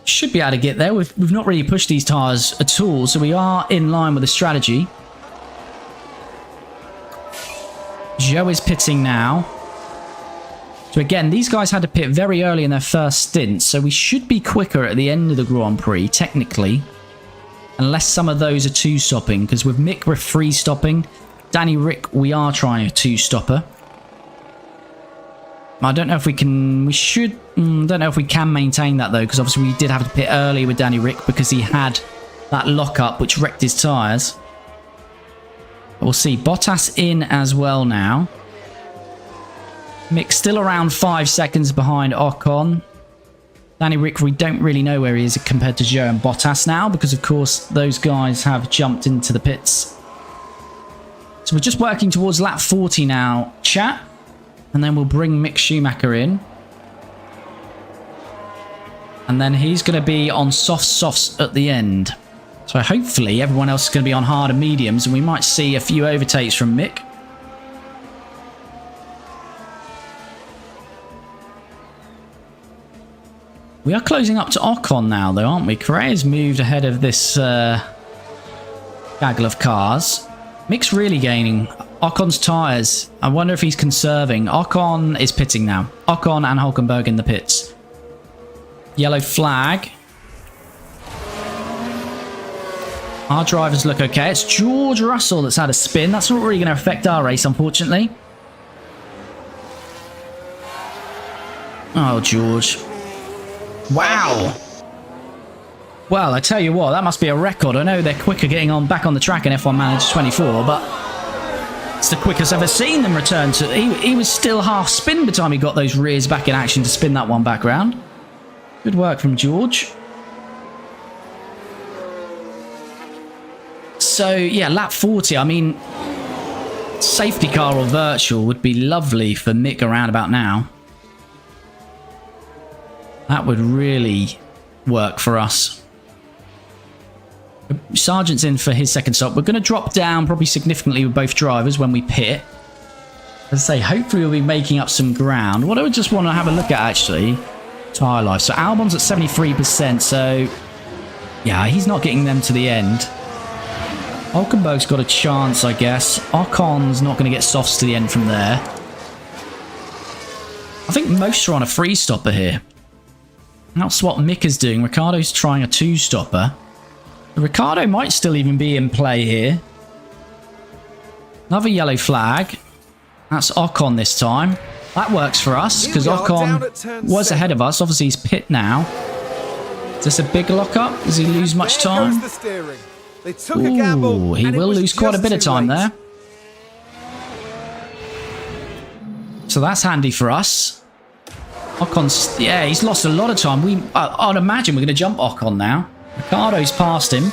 Should be able to get there. We've not really pushed these tyres at all, so we are in line with the strategy. Zhou is pitting now. So again, these guys had to pit very early in their first stint, so we should be quicker at the end of the Grand Prix, technically. Unless some of those are two-stopping, because with Mick we're free-stopping. Danny Rick, we are trying a two-stopper. I don't know if we can... We should... don't know if we can maintain that, though, because obviously we did have to pit early with Danny Rick because he had that lock-up, which wrecked his tyres. We'll see. Bottas in as well now. Mick still around 5 seconds behind Ocon. Danny Rick, we don't really know where he is compared to Zhou and Bottas now because, of course, those guys have jumped into the pits. So we're just working towards lap 40 now, chat. And then we'll bring Mick Schumacher in. And then he's going to be on softs at the end. So hopefully everyone else is going to be on hard and mediums, and we might see a few overtakes from Mick. We are closing up to Ocon now, though, aren't we? Correa's moved ahead of this gaggle of cars. Mick's really gaining. Ocon's tyres. I wonder if he's conserving. Ocon is pitting now. Ocon and Hulkenberg in the pits. Yellow flag. Our drivers look okay. It's George Russell that's had a spin. That's not really going to affect our race, unfortunately. Oh, George. Wow. Well, I tell you what, that must be a record. I know they're quicker getting on back on the track in F1 Manager 24, but it's the quickest I've ever seen them return to. He was still half spin by the time he got those rears back in action to spin that one back round. Good work from George. So, yeah, lap 40. I mean, safety car or virtual would be lovely for Mick around about now. That would really work for us. Sargent's in for his second stop. We're going to drop down probably significantly with both drivers when we pit. As I say, hopefully we'll be making up some ground. What I would just want to have a look at, actually, tyre life. So Albon's at 73%, so yeah, he's not getting them to the end. Hulkenberg's got a chance, I guess. Ocon's not going to get softs to the end from there. I think most are on a free stopper here. That's what Mick is doing. Ricciardo's trying a two-stopper. Ricciardo might still even be in play here. Another yellow flag. That's Ocon this time. That works for us because Ocon was ahead of us. Obviously, he's pit now. Is this a big lock-up? Does he lose much time? Ooh, he will lose quite a bit of time there. So that's handy for us. Ocon's, yeah, he's lost a lot of time. I'd imagine we're going to jump Ocon now. Ricciardo's passed him.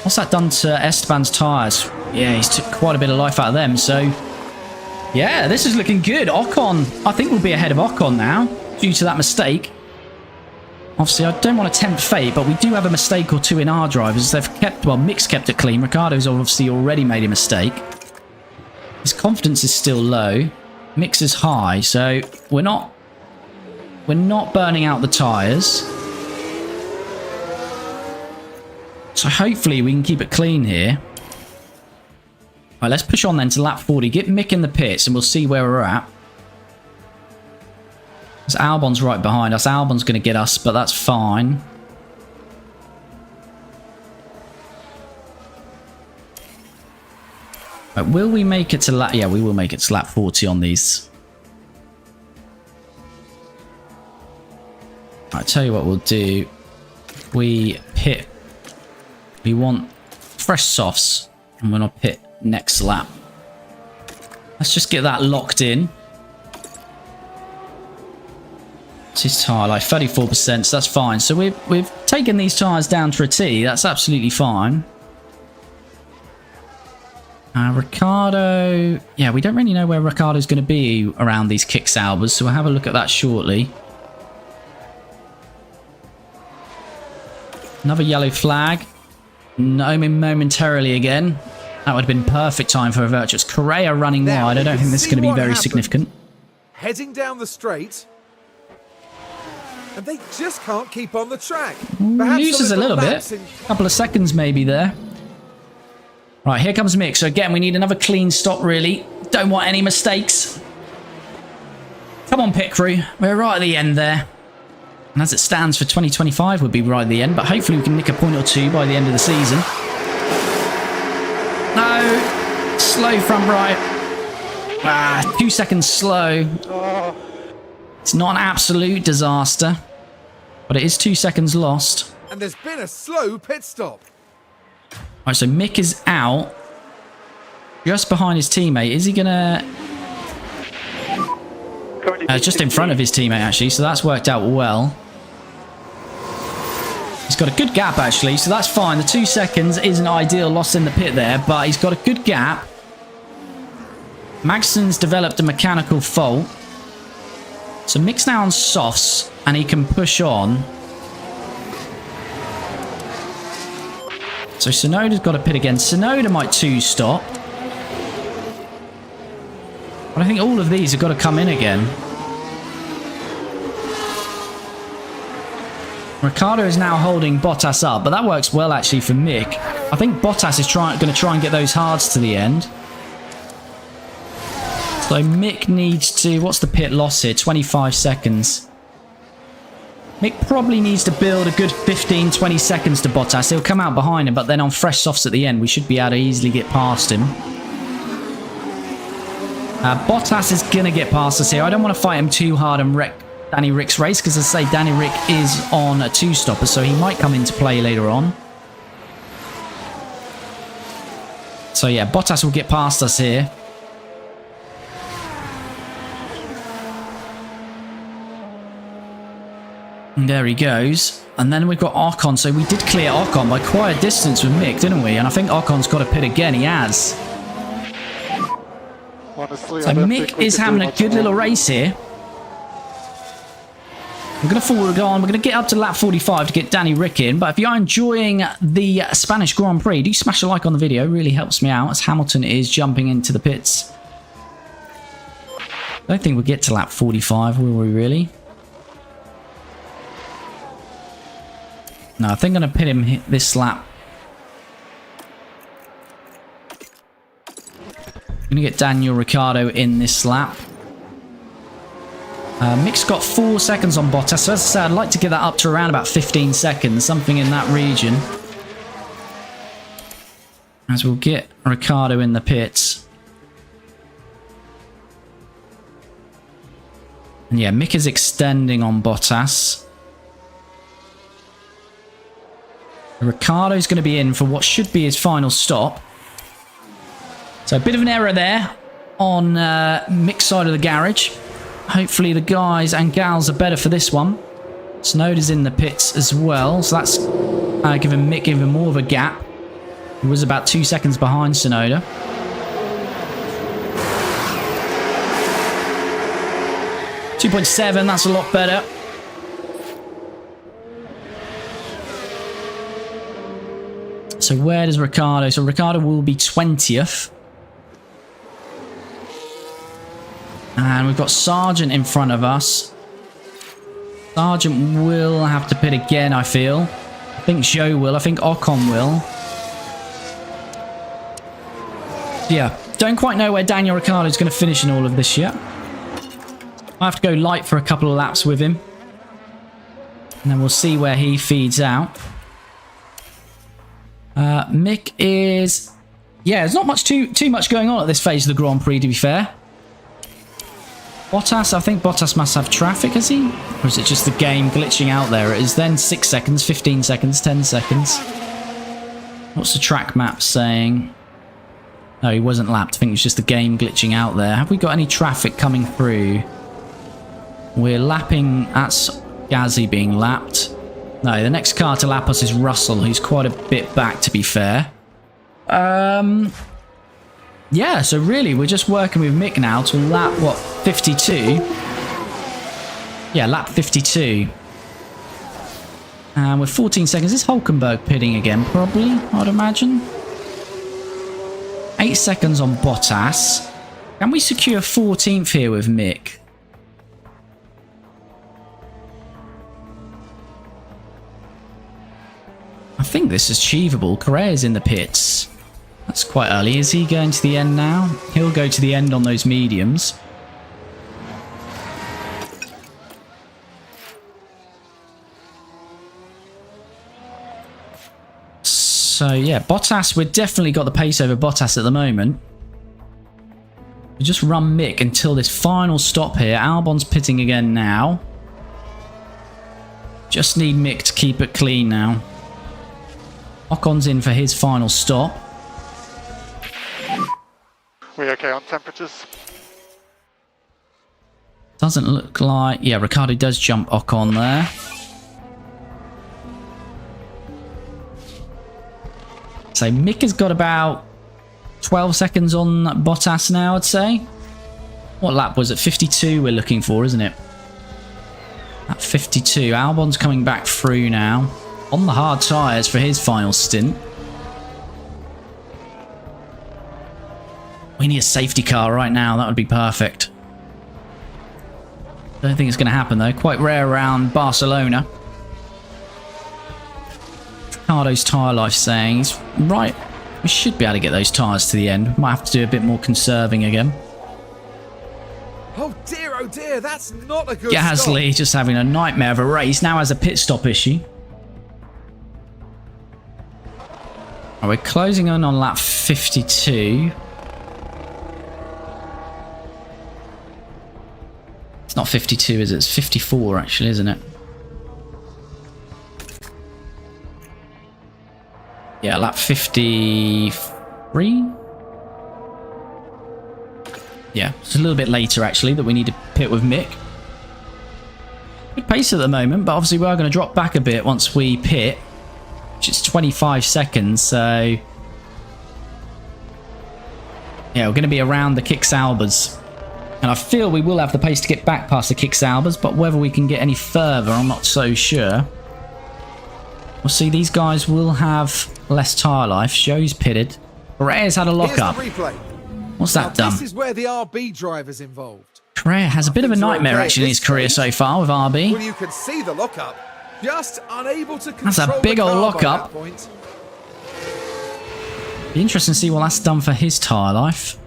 What's that done to Esteban's tyres? Yeah, he's took quite a bit of life out of them. So, yeah, this is looking good. Ocon, I think we'll be ahead of Ocon now due to that mistake. Obviously, I don't want to tempt fate, but we do have a mistake or two in our drivers. They've kept, well, Mick's kept it clean. Ricciardo's obviously already made a mistake. His confidence is still low. Mick's is high, so we're not burning out the tyres. So hopefully we can keep it clean here. All right, let's push on then to lap 40. Get Mick in the pits and we'll see where we're at. As Albon's right behind us. Albon's going to get us, but that's fine. Right, will we make it to lap... Yeah, we will make it to lap 40 on these. I'll tell you what we'll do. We pit. We want fresh softs. And we're going to pit next lap. Let's just get that locked in. It's his tyre life, 34%, so that's fine. So we've taken these tyres down to a T. That's absolutely fine. Ricciardo... Yeah, we don't really know where Ricciardo's going to be around these kick Saubers, so we'll have a look at that shortly. Another yellow flag. No, momentarily again. That would have been perfect time for a virtuous. Correa running wide. I don't think this is going to be very significant. Heading down the straight. And they just can't keep on the track. Loses a little bit. A couple of seconds maybe there. Right, here comes Mick. So again, we need another clean stop, really. Don't want any mistakes. Come on, pit crew. We're right at the end there. And as it stands for 2025, we'll be right at the end. But hopefully we can nick a point or two by the end of the season. No. Slow front right. 2 seconds slow. It's not an absolute disaster. But it is 2 seconds lost. And there's been a slow pit stop. Alright, so Mick is out. Just behind his teammate. Is he going to... just in front of his teammate, actually. So that's worked out well. He's got a good gap, actually. So that's fine. The 2 seconds isn't ideal loss in the pit there. But he's got a good gap. Magson's developed a mechanical fault. So Mick's now on softs. And he can push on. So Tsunoda's got to pit again. Tsunoda might two-stop. But I think all of these have got to come in again. Ricciardo is now holding Bottas up, but that works well actually for Mick. I think Bottas is going to try and get those hards to the end. So Mick needs to... What's the pit loss here? 25 seconds. Mick probably needs to build a good 15-20 seconds to Bottas. He'll come out behind him, but then on fresh softs at the end, we should be able to easily get past him. Bottas is going to get past us here. I don't want to fight him too hard and wreck Danny Rick's race, because as I say, Danny Rick is on a two-stopper, so he might come into play later on. So yeah, Bottas will get past us here. And there he goes. And then we've got Ocon. So we did clear Ocon by quite a distance with Mick, didn't we? And I think Ocon's got a pit again. He has. Honestly, so Mick is having a good little race here. We're going to forward on. We're going to get up to lap 45 to get Danny Rick in. But if you're enjoying the Spanish Grand Prix, do smash a like on the video. It really helps me out as Hamilton is jumping into the pits. I don't think we'll get to lap 45, will we really? No, I think I'm going to pit him this lap. I'm going to get Daniel Ricciardo in this lap. Mick's got 4 seconds on Bottas. So as I said, I'd like to get that up to around about 15 seconds, something in that region. As we'll get Ricciardo in the pits. And yeah, Mick is extending on Bottas. Ricciardo's going to be in for what should be his final stop. So a bit of an error there on Mick's side of the garage. Hopefully the guys and gals are better for this one. Tsunoda's in the pits as well. So that's giving Mick even more of a gap. He was about 2 seconds behind Tsunoda. .7, that's a lot better. So where does Ricciardo? So Ricciardo will be 20th. And we've got Sargent in front of us. Sargent will have to pit again, I feel. I think Joe will. I think Ocon will. Yeah, don't quite know where Daniel Ricciardo is going to finish in all of this yet. I have to go light for a couple of laps with him. And then we'll see where he feeds out. Mick is... Yeah, there's not much too much going on at this phase of the Grand Prix, to be fair. Bottas, I think Bottas must have traffic, has he? Or is it just the game glitching out there? It is then 6 seconds, 15 seconds, 10 seconds. What's the track map saying? No, he wasn't lapped. I think it was just the game glitching out there. Have we got any traffic coming through? We're lapping... That's Gazzy being lapped. No, the next car to lap us is Russell, who's quite a bit back, to be fair. Yeah, so really, we're just working with Mick now to lap, what, 52? Yeah, lap 52. And with 14 seconds, is Hulkenberg pitting again, probably, I'd imagine. 8 seconds on Bottas. Can we secure 14th here with Mick? I think this is achievable. Correa's in the pits. That's quite early. Is he going to the end now? He'll go to the end on those mediums. So yeah, Bottas, we've definitely got the pace over Bottas at the moment. We just run Mick until this final stop here. Albon's pitting again now. Just need Mick to keep it clean now. Ocon's in for his final stop. We okay on temperatures? Doesn't look like... Yeah, Ricciardo does jump Ocon there. So Mick has got about 12 seconds on Bottas now, I'd say. What lap was it? 52 we're looking for, isn't it? At 52. Albon's coming back through now. On the hard tyres for his final stint. We need a safety car right now. That would be perfect. Don't think it's going to happen though. Quite rare around Barcelona. Ricardo's tyre life saying he's right. We should be able to get those tyres to the end. Might have to do a bit more conserving again. oh dear, that's not a good stop. Gasly just having a nightmare of a race. Now has a pit stop issue. Oh, we're closing in on lap 52. It's not 52, is it? It's 54, actually, isn't it? Yeah, lap 53? Yeah, it's a little bit later, actually, that we need to pit with Mick. Good pace at the moment, but obviously we are going to drop back a bit once we pit. Which is 25 seconds, so... yeah, we're going to be around the Kick Saubers. And I feel we will have the pace to get back past the Kick Saubers, but whether we can get any further, I'm not so sure. We'll see, these guys will have less tyre life. Joe's pitted. Correa's had a lock-up. What's that done? This is where the RB driver's involved. Correa has a bit of a nightmare, actually, in his career so far with RB. Well, you can see the lock-up. Just unable to control. That's a big old lock-up. Be interesting to see what that's done for his tyre life.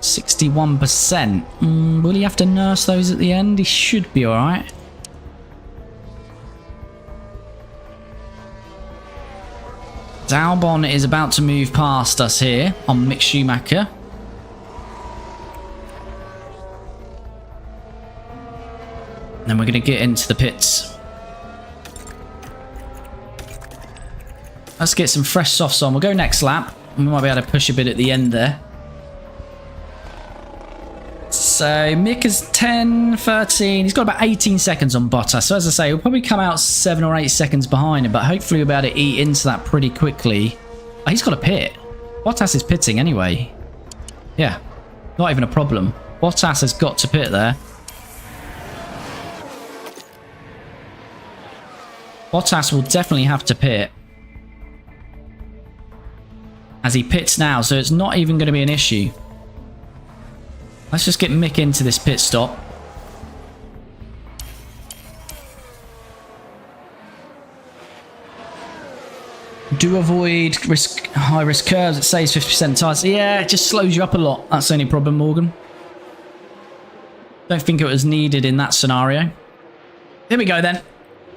61%. Will he have to nurse those at the end? He should be alright. Albon is about to move past us here on Mick Schumacher. And then we're going to get into the pits. Let's get some fresh softs on. We'll go next lap. We might be able to push a bit at the end there. So Mick is 10, 13. He's got about 18 seconds on Bottas. So as I say, we'll probably come out 7 or 8 seconds behind him, but hopefully we'll be able to eat into that pretty quickly. Oh, he's got a pit. Bottas is pitting anyway. Yeah, not even a problem. Bottas has got to pit there. Bottas will definitely have to pit. As he pits now, so it's not even going to be an issue. Let's just get Mick into this pit stop. Do avoid high risk curves. It saves 50% tyres. Yeah, it just slows you up a lot. That's the only problem, Morgan. Don't think it was needed in that scenario. Here we go then.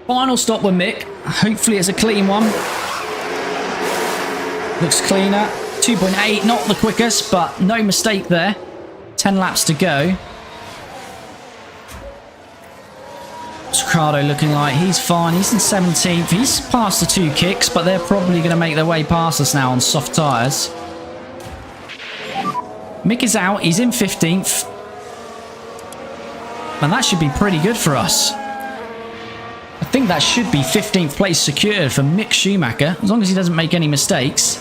Final stop with Mick. Hopefully it's a clean one. Looks cleaner. 2.8, not the quickest, but no mistake there. 10 laps to go. Ricardo looking like he's fine. He's in 17th. He's past the 2 kicks, but they're probably going to make their way past us now on soft tyres. Mick is out. He's in 15th. And that should be pretty good for us. I think that should be 15th place secured for Mick Schumacher, as long as he doesn't make any mistakes.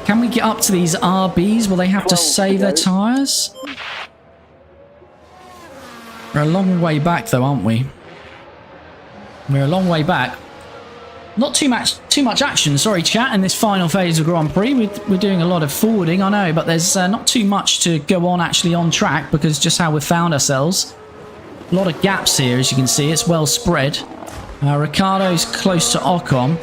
Can we get up to these RBs? Will they have to save their tyres? We're a long way back though, aren't we? We're a long way back. Not too much action, sorry chat, in this final phase of Grand Prix. We're doing a lot of forwarding, I know, but there's not too much to go on actually on track because just how we've found ourselves. A lot of gaps here, as you can see. It's well spread. Ricardo's close to Ocon.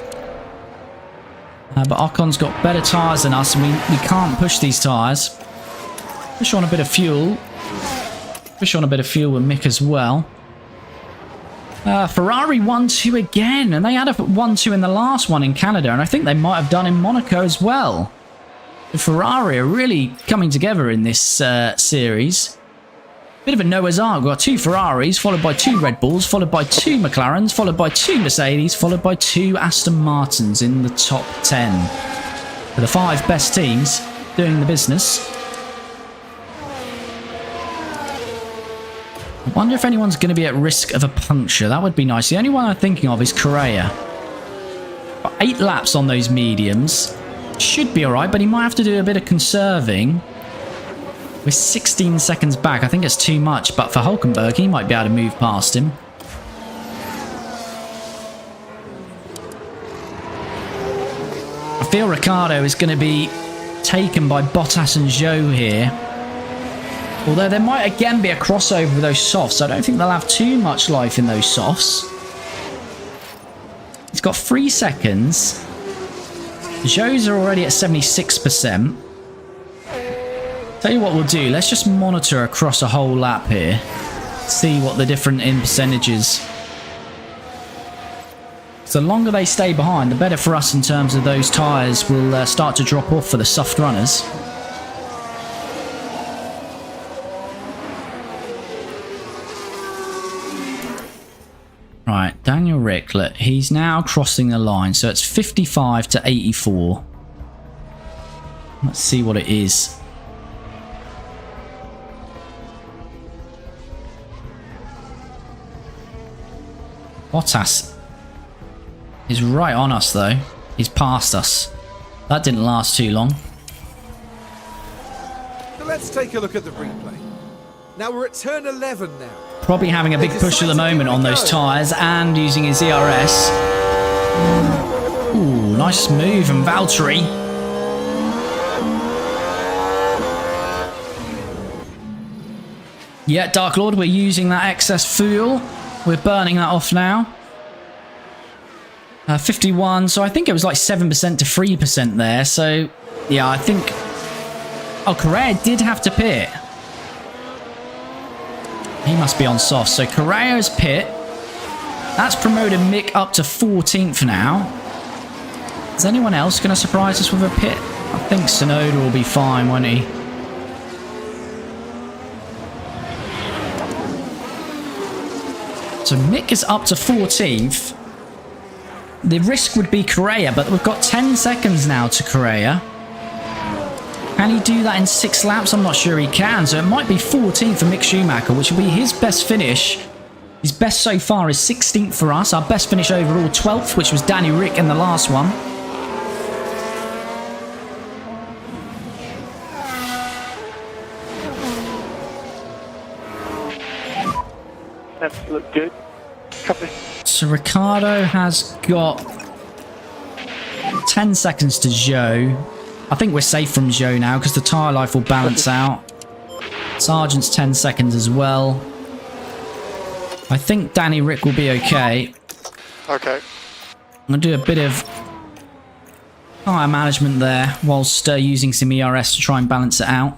But Ocon's got better tyres than us, and we can't push these tyres. Push on a bit of fuel. Push on a bit of fuel with Mick as well. Ferrari 1-2 again, and they had a 1-2 in the last one in Canada, and I think they might have done in Monaco as well. The Ferrari are really coming together in this series. Bit of a Noah's Ark. We've got 2 Ferraris, followed by 2 Red Bulls, followed by 2 McLarens, followed by 2 Mercedes, followed by 2 Aston Martins in the top 10. For the 5 best teams doing the business. I wonder if anyone's going to be at risk of a puncture. That would be nice. The only one I'm thinking of is Correa. Got 8 laps on those mediums. Should be alright, but he might have to do a bit of conserving. We're 16 seconds back. I think it's too much, but for Hulkenberg, he might be able to move past him. I feel Ricciardo is going to be taken by Bottas and Zhou here. Although there might again be a crossover with those softs. I don't think they'll have too much life in those softs. He's got 3 seconds. Zhou's are already at 76%. Tell you what we'll do. Let's just monitor across a whole lap here. See what the different in percentages. So the longer they stay behind, the better for us in terms of those tyres will start to drop off for the soft runners. Right, Daniel Rick, look, he's now crossing the line. So it's 55 to 84. Let's see what it is. Bottas is right on us though. He's passed us. That didn't last too long. So let's take a look at the replay. Now we're at turn 11 now. Probably having a big push at the moment on those tyres and using his ERS. Ooh, nice move from Valtteri. Yeah, Dark Lord, we're using that excess fuel. We're burning that off now. 51, so I think it was like 7% to 3% there. So, yeah, I think... Oh, Correa did have to pit. He must be on soft. So, Correa's pit. That's promoted Mick up to 14th now. Is anyone else going to surprise us with a pit? I think Tsunoda will be fine, won't he? So Mick is up to 14th. The risk would be Correa, but we've got 10 seconds now to Correa. Can he do that in 6 laps? I'm not sure he can. So it might be 14th for Mick Schumacher, which will be his best finish. His best so far is 16th for us. Our best finish overall, 12th, which was Danny Rick in the last one. That's looked good. Copy. So Ricardo has got 10 seconds to Zhou. I think we're safe from Zhou now because the tyre life will balance out. Sargent's 10 seconds as well. I think Danny Rick will be okay. Okay. I'm going to do a bit of tyre management there whilst using some ERS to try and balance it out.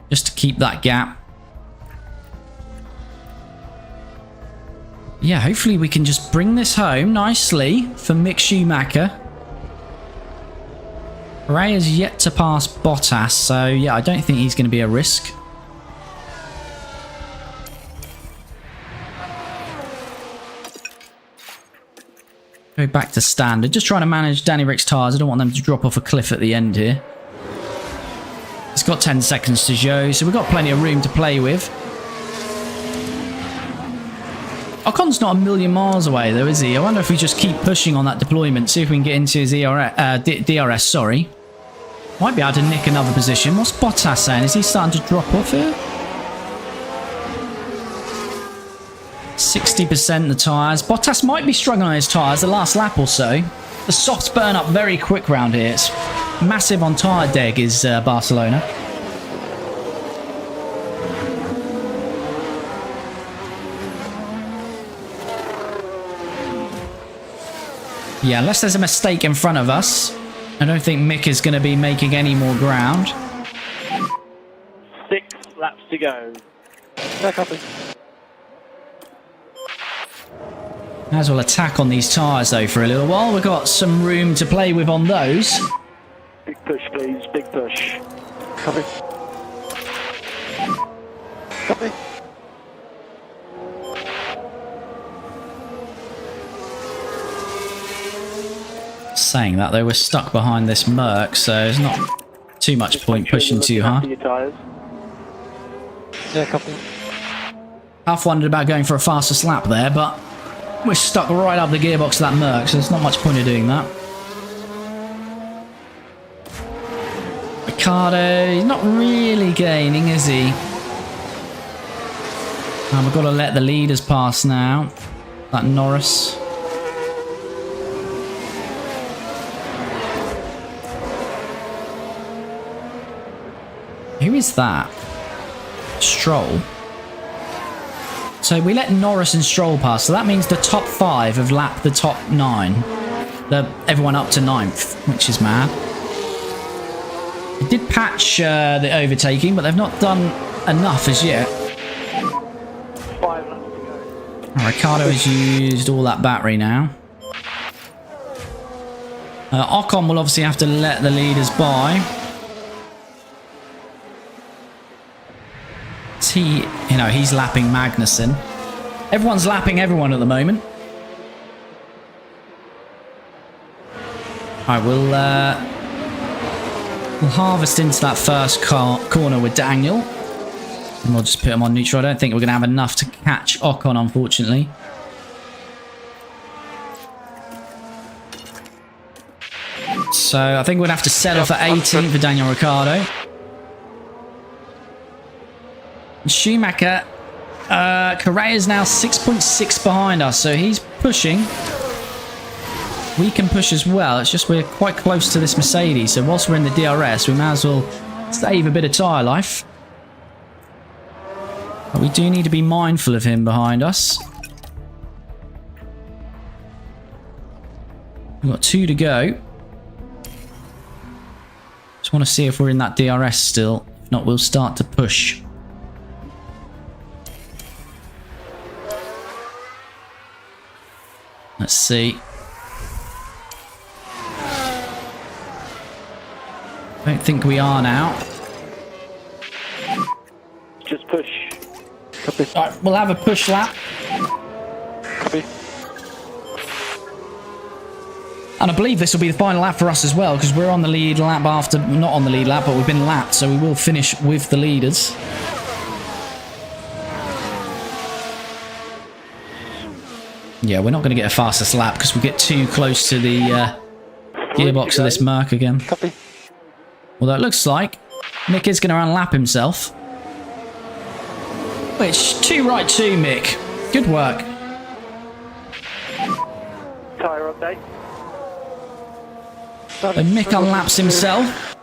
Just to keep that gap. Yeah, hopefully we can just bring this home nicely for Mick Schumacher. Ray is yet to pass Bottas, so yeah, I don't think he's going to be a risk. Go back to standard. Just trying to manage Danny Rick's tyres. I don't want them to drop off a cliff at the end here. He's got 10 seconds to Zhou, so we've got plenty of room to play with. Ocon's not a million miles away though, is he? I wonder if we just keep pushing on that deployment, see if we can get into his DRS, sorry. Might be able to nick another position. What's Bottas saying? Is he starting to drop off here? 60% the tyres. Bottas might be struggling on his tyres the last lap or so. The softs burn up very quick round here. It's massive on tyre deg is Barcelona. Yeah, unless there's a mistake in front of us, I don't think Mick is going to be making any more ground. 6 laps to go. No copy. Might as well attack on these tyres though for a little while. We've got some room to play with on those. Big push, please. Big push. Copy. Copy. Saying that though, we're stuck behind this Merc, so there's not too much point pushing too hard. Yeah, copy. Half wondered about going for a fastest lap there, but we're stuck right up the gearbox of that Merc, so there's not much point of doing that. Ricardo, he's not really gaining, is he? And we've got to let the leaders pass now. That Norris. Who is that? Stroll. So we let Norris and Stroll pass, so that means the top 5 have lapped the top 9. Everyone up to 9th, which is mad. They did patch the overtaking, but they've not done enough as yet. 5 laps to go. Ricciardo has used all that battery now. Ocon will obviously have to let the leaders by. He's lapping Magnussen. Everyone's lapping everyone at the moment. Alright, we'll harvest into that first corner with Daniel. And we'll just put him on neutral. I don't think we're going to have enough to catch Ocon, unfortunately. So I think we're going to have to settle for 18th for Daniel Ricciardo. Schumacher, Correa's now 6.6 behind us, so he's pushing. We can push as well. It's just we're quite close to this Mercedes, so whilst we're in the DRS, we might as well save a bit of tyre life. But we do need to be mindful of him behind us. We've got 2 to go. Just want to see if we're in that DRS still. If not, we'll start to push. Let's see. I don't think we are now. Just push. Copy. Alright, we'll have a push lap. Copy. And I believe this will be the final lap for us as well, because we're on the lead lap after... Not on the lead lap, but we've been lapped, so we will finish with the leaders. Yeah, we're not going to get a fastest lap because we get too close to the gearbox of this Merc again. Copy. Although it looks like Mick is going to unlap himself. Which, 2 right 2, Mick. Good work. Tyre update. So Mick unlaps himself.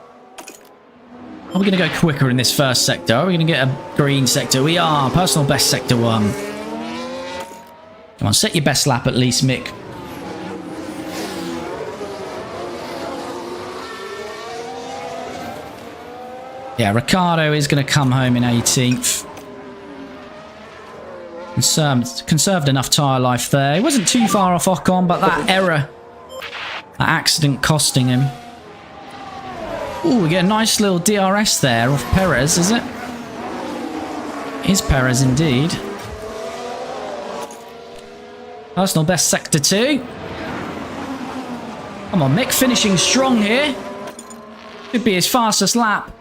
Are we going to go quicker in this first sector? Are we going to get a green sector? We are. Personal best sector 1. Come on, set your best lap at least, Mick. Yeah, Ricciardo is going to come home in 18th. Conserved enough tyre life there. He wasn't too far off Ocon, but that error, that accident costing him. Ooh, we get a nice little DRS there off Perez, is it? Is Perez indeed. Personal best sector 2. Come on, Mick finishing strong here. Could be his fastest lap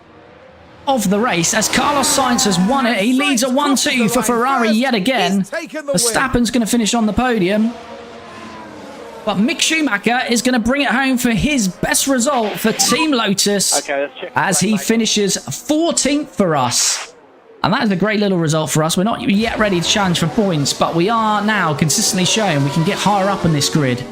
of the race as Carlos Sainz has won it. He leads at 1-2 for Ferrari yet again. Verstappen's going to finish on the podium. But Mick Schumacher is going to bring it home for his best result for Team Lotus as he finishes 14th for us. And that is a great little result for us. We're not yet ready to challenge for points, but we are now consistently showing we can get higher up in this grid.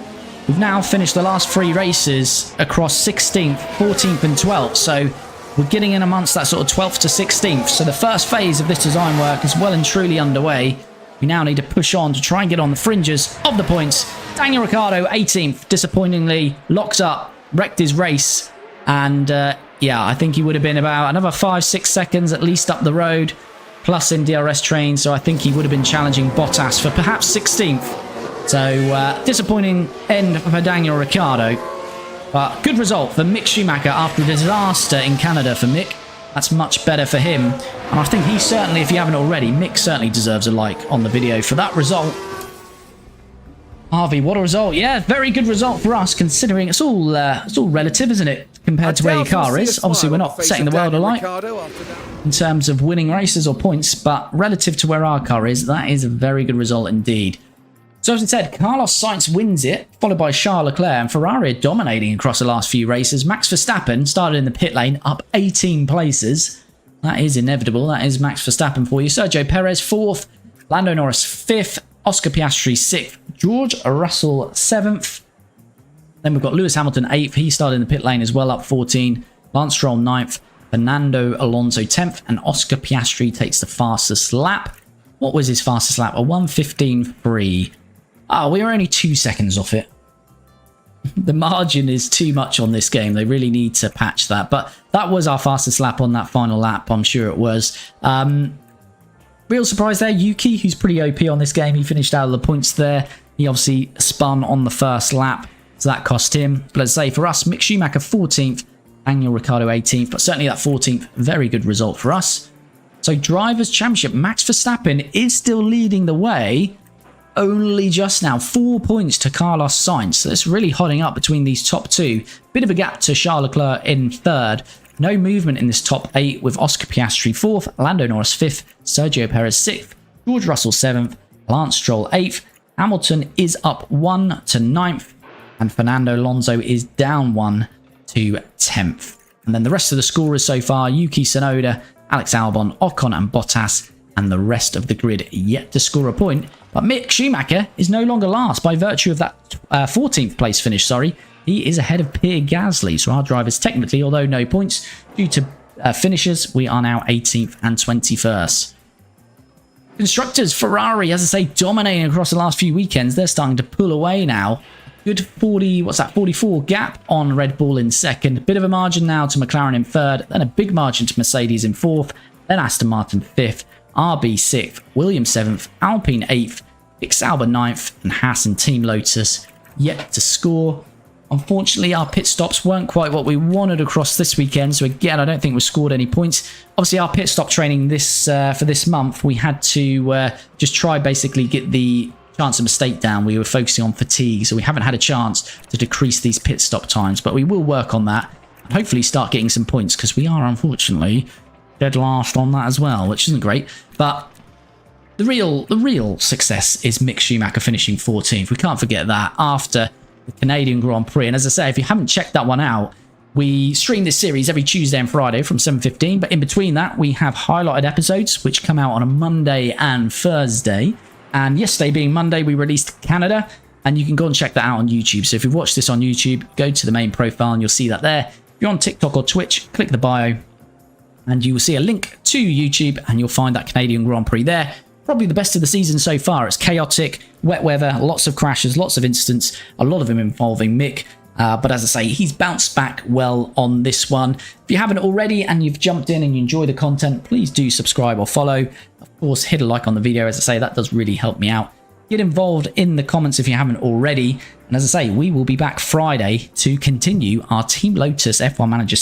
We've now finished the last 3 races across 16th, 14th and 12th. So we're getting in amongst that sort of 12th to 16th. So the first phase of this design work is well and truly underway. We now need to push on to try and get on the fringes of the points. Daniel Ricciardo, 18th, disappointingly locked up, wrecked his race. And yeah, I think he would have been about another 5-6 seconds at least up the road, plus in DRS train. So I think he would have been challenging Bottas for perhaps 16th. So disappointing end for Daniel Ricciardo. But good result for Mick Schumacher after the disaster in Canada for Mick. That's much better for him. And I think he certainly, if you haven't already, Mick certainly deserves a like on the video for that result. Harvey, what a result. Yeah, very good result for us, considering it's all relative, isn't it, compared to where your car is. Obviously, we're not setting the world alight in terms of winning races or points, but relative to where our car is, that is a very good result indeed. So as I said, Carlos Sainz wins it, followed by Charles Leclerc, and Ferrari are dominating across the last few races. Max Verstappen started in the pit lane, up 18 places. That is inevitable. That is Max Verstappen for you. Sergio Perez, 4th. Lando Norris, 5th. Oscar Piastri, 6th. George Russell, 7th. Then we've got Lewis Hamilton, 8th. He started in the pit lane as well, up 14. Lance Stroll, 9th. Fernando Alonso, 10th. And Oscar Piastri takes the fastest lap. What was his fastest lap? A 1:15.3. Oh, we were only 2 seconds off it. The margin is too much on this game. They really need to patch that. But that was our fastest lap on that final lap. I'm sure it was. Real surprise there. Yuki, who's pretty OP on this game. He finished out of the points there. He obviously spun on the first lap. So that cost him. But let's say for us, Mick Schumacher 14th. Daniel Ricciardo 18th. But certainly that 14th, very good result for us. So Drivers' Championship, Max Verstappen is still leading the way. Only just now, 4 points to Carlos Sainz. So it's really hotting up between these top two. Bit of a gap to Charles Leclerc in third. No movement in this top 8 with Oscar Piastri 4th, Lando Norris 5th, Sergio Perez 6th, George Russell 7th, Lance Stroll 8th. Hamilton is up 1 to 9th, and Fernando Alonso is down 1 to 10th. And then the rest of the scorers so far, Yuki Tsunoda, Alex Albon, Ocon and Bottas, and the rest of the grid yet to score a point. But Mick Schumacher is no longer last by virtue of that 14th place finish, He is ahead of Pierre Gasly, so our drivers technically, although no points, due to finishes, we are now 18th and 21st. Constructors, Ferrari, as I say, dominating across the last few weekends. They're starting to pull away now. Good 44 gap on Red Bull in second. Bit of a margin now to McLaren in third, then a big margin to Mercedes in fourth, then Aston Martin fifth, RB 6th, Williams 7th, Alpine 8th, Kick Sauber 9th, and Haas and Team Lotus yet to score. Unfortunately, our pit stops weren't quite what we wanted across this weekend, so again, I don't think we scored any points. Obviously, our pit stop training for this month, we had to just try basically get the chance of mistake down. We were focusing on fatigue, so we haven't had a chance to decrease these pit stop times, but we will work on that and hopefully start getting some points, because we are unfortunately dead last on that as well, which isn't great. But the real success is Mick Schumacher finishing 14th. We can't forget that after the Canadian Grand Prix. And as I say, if you haven't checked that one out, we stream this series every Tuesday and Friday from 7:15. But in between that, we have highlighted episodes which come out on a Monday and Thursday. And yesterday being Monday, we released Canada, and you can go and check that out on YouTube. So if you've watched this on YouTube, go to the main profile and you'll see that there. If you're on TikTok or Twitch, click the bio and you will see a link to YouTube, and you'll find that Canadian Grand Prix there. Probably the best of the season so far. It's chaotic, wet weather, lots of crashes, lots of incidents, a lot of them involving Mick. But as I say, he's bounced back well on this one. If you haven't already and you've jumped in and you enjoy the content, please do subscribe or follow. Of course, hit a like on the video. As I say, that does really help me out. Get involved in the comments if you haven't already. And as I say, we will be back Friday to continue our Team Lotus F1 Manager